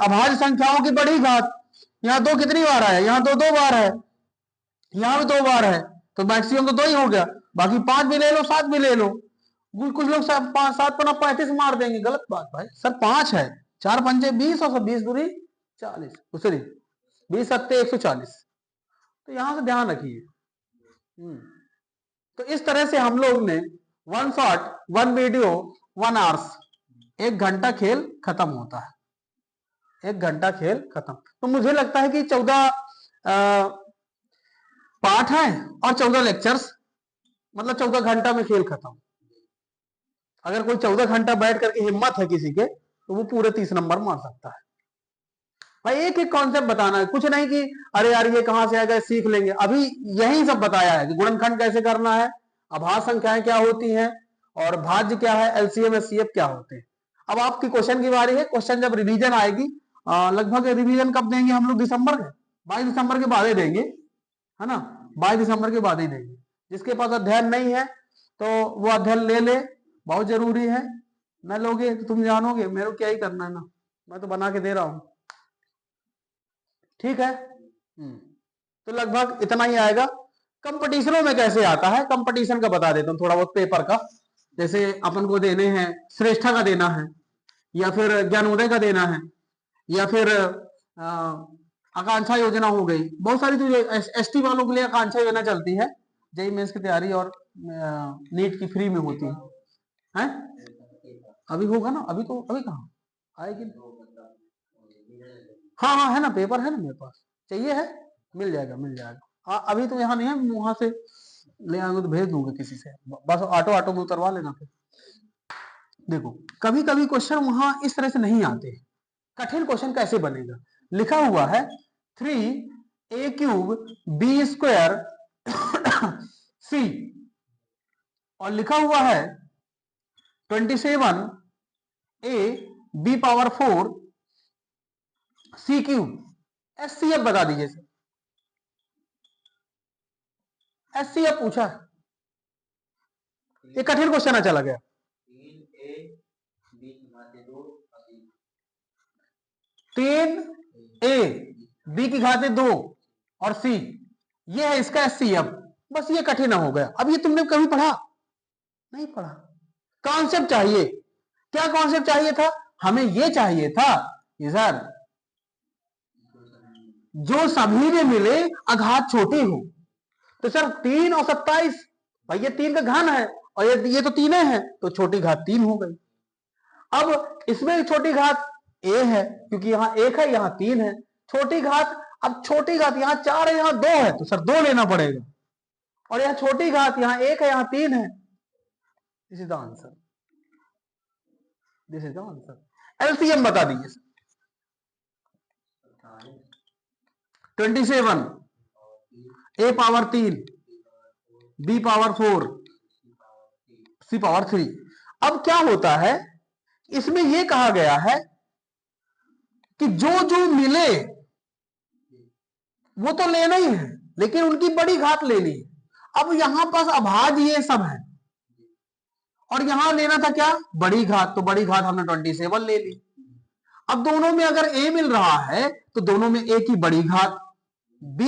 अभाज्य संख्याओं की बड़ी घात। यहाँ 2 कितनी बार है, यहाँ 2 बार है, यहाँ भी 2 बार है, तो मैक्सिमम तो 2 ही हो गया, बाकी 5 भी ले लो, 7 भी ले लो। कुछ लोग 5 7 पर 35 मार देंगे, गलत बात भाई, सर 5 है, 4 पंचे 20 और 20 दूरी 40, सॉरी 20 सत्ते 140, तो यहां से ध्यान रखिए। तो इस तरह से हम लोग ने 1 शॉट 1 वीडियो 1 आवर्स, 1 घंटा खेल खत्म होता है, 1 घंटा खेल खत्म। तो मुझे लगता है कि 14 पाठ है और 14 लेक्चर्स, मतलब 14 घंटा में खेल खत्म। अगर कोई 14 घंटा बैठ करके हिम्मत है किसी के, तो वो पूरे 30 नंबर मार सकता है। भाई एक एक कॉन्सेप्ट बताना है, कुछ नहीं कि अरे यार ये कहां से आएगा, सीख लेंगे। अभी यही सब बताया है कि गुणनखंड कैसे करना है, अभाज्य संख्याएं क्या होती हैं, और भाज्य क्या है, एलसीएम एचसीएफ क्या होते हैं। अब आपकी क्वेश्चन की बारी है, क्वेश्चन जब रिवीजन आएगी, लगभग रिवीजन कब देंगे हम लोग, दिसंबर में, 22 दिसंबर के बाद ही देंगे, है ना, 22 दिसंबर के बाद ही देंगे। जिसके पास अध्ययन नहीं है तो वो अध्ययन ले ले, बहुत जरूरी है। न लोगे तो तुम जानोगे, मेरे को क्या ही करना है ना, मैं तो बना के दे रहा हूं, ठीक है। तो लगभग इतना ही आएगा। कंपटीशनों में कैसे आता है, कंपटीशन का बता देता हूँ थोड़ा बहुत पेपर का। जैसे अपन को देने हैं, श्रेष्ठा का देना है, या फिर ज्ञानोदय का देना है, या फिर आकांक्षा योजना हो गई, बहुत सारी तो एसटी वालों के लिए आकांक्षा योजना चलती है, जेई मेंस की तैयारी और नीट की फ्री में होती है। अभी होगा ना, अभी तो अभी कहाँ आएगी, हाँ हाँ है ना, पेपर है ना मेरे पास, चाहिए है, मिल जाएगा मिल जाएगा। हाँ अभी तो यहाँ नहीं है, वहां से ले आऊंगा तो भेज दूंगा किसी से, बस ऑटो ऑटो में उतरवा लेना फिर। देखो कभी कभी क्वेश्चन वहां इस तरह से नहीं आते। कठिन क्वेश्चन कैसे बनेगा, लिखा हुआ है 3a³ b² c, और लिखा हुआ है 27a b⁴ c³ SCF बता दीजिए सर, SCF पूछा है, ये कठिन क्वेश्चन है, चला गया। 3a b⁴ और c, ये है इसका SCF, बस ये कठिन हो गया। अब ये तुमने कभी पढ़ा नहीं पढ़ा, कॉन्सेप्ट चाहिए। क्या कॉन्सेप्ट चाहिए था, हमें ये चाहिए था कि सर जो सभी में मिले अघात छोटी हो, तो सर 3 और 27, भाई ये 3 का घन है और ये तो तीन है, तो छोटी घात 3 हो गई। अब इसमें छोटी घात a है, क्योंकि यहां 1 है यहां 3 है, छोटी घात, अब छोटी घात यहां 4 है यहां 2 है, तो सर 2 लेना पड़ेगा, और यहां छोटी घात यहां 1 है यहां 3 है। This is the answer, this is the answer. LCM बता दीजिए सर। 27 a⁴ b⁴ c⁴। अब क्या होता है, इसमें यह कहा गया है कि जो जो मिले वो तो लेना ही है, लेकिन उनकी बड़ी घात लेनी है। अब यहां पास अभाज्य ये सब है, और यहां लेना था क्या, बड़ी घात, तो बड़ी घात हमने 27 ले ली। अब दोनों में अगर a मिल रहा है तो दोनों में a की बड़ी घात, b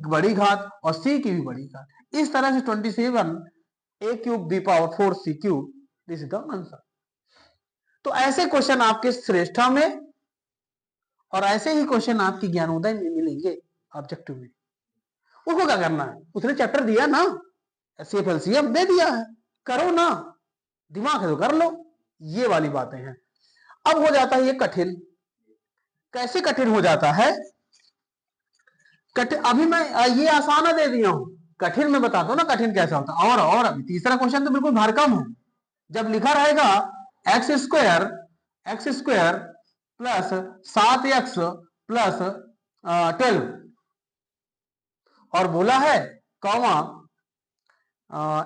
बड़ी घात और c की भी बड़ी घात। इस तरह से 27 a³ b⁴ c³, this is the answer. तो ऐसे क्वेश्चन आपके श्रेष्ठा में और ऐसे ही क्वेश्चन आपकी ज्ञानोदय में मिलेंगे ऑब्जेक्टिव में। उसको क्या करना है, उसने चैप्टर दिया ना, SCF LCM दे दिया है, करो ना, दिमाग है तो कर लो, ये वाली बातें हैं। अब हो जाता है ये कठिन, कैसे कठिन हो जाता है, कठिन अभी मैं ये आसान दे दिया हूं, कठिन में बताता हूं ना कठिन कैसा होता है। और अभी तीसरा क्वेश्चन तो बिल्कुल भरकम है, जब लिखा रहेगा x² प्लस 7x प्लस 12, और बोला है comma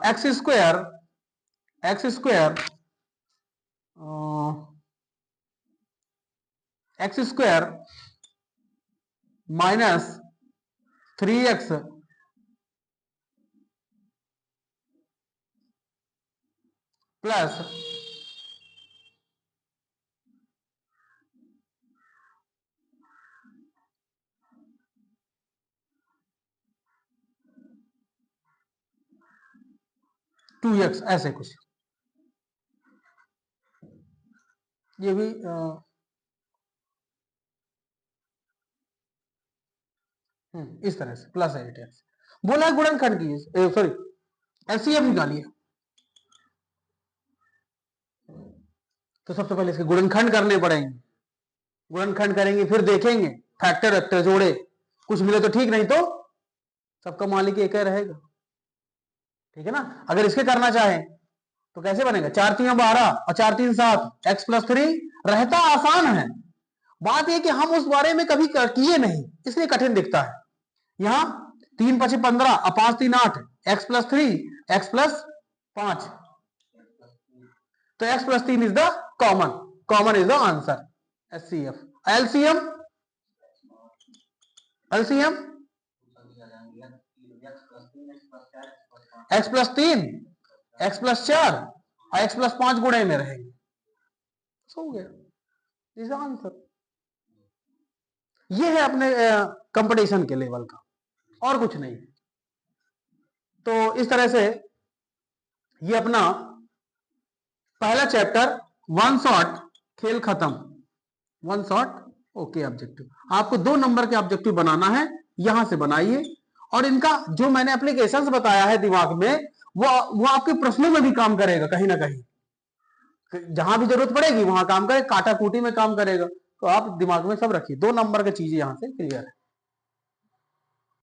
x² minus 3x plus 2x, ऐसे कुछ, ये भी इस तरह से प्लस 8x बोला है, गुणनखंड कीजिए, सॉरी एलसीएम निकालिए। तो सबसे पहले इसके गुणनखंड करने पड़ेंगे, गुणनखंड करेंगे फिर देखेंगे फैक्टर वैक्टर जोड़े, कुछ मिले तो ठीक, नहीं तो सबका मालिक एक ही रहेगा, ठीक है ना। अगर इसके करना चाहे तो कैसे बनेगा, 4 3 12 और 4 3 7, x + 3 रहता आसान है, बात यह कि हम उस बारे में कभी किए नहीं इसलिए कठिन दिखता है। यहां 3 5 15 और 5 3 8, x + 3 x + 5, तो x + 3 is the common is the answer. SCF LCM x + 3 x + 4 और x + 5 गुणे में रहेंगे, हो गया इज आंसर। ये है अपने कंपटीशन के लेवल का, और कुछ नहीं। तो इस तरह से ये अपना पहला चैप्टर वन शॉट खेल खत्म, वन शॉट ओके ऑब्जेक्टिव। आपको 2 नंबर के ऑब्जेक्टिव बनाना है, यहां से बनाइए, और इनका जो मैंने एप्लीकेशंस बताया है दिमाग में, वो आपके प्रश्नों में भी काम करेगा, कहीं ना कहीं जहां भी जरूरत पड़ेगी वहां काम करेगा, काटा कूटी में काम करेगा। तो आप दिमाग में सब रखिए, 2 नंबर की चीज यहाँ से क्लियर है।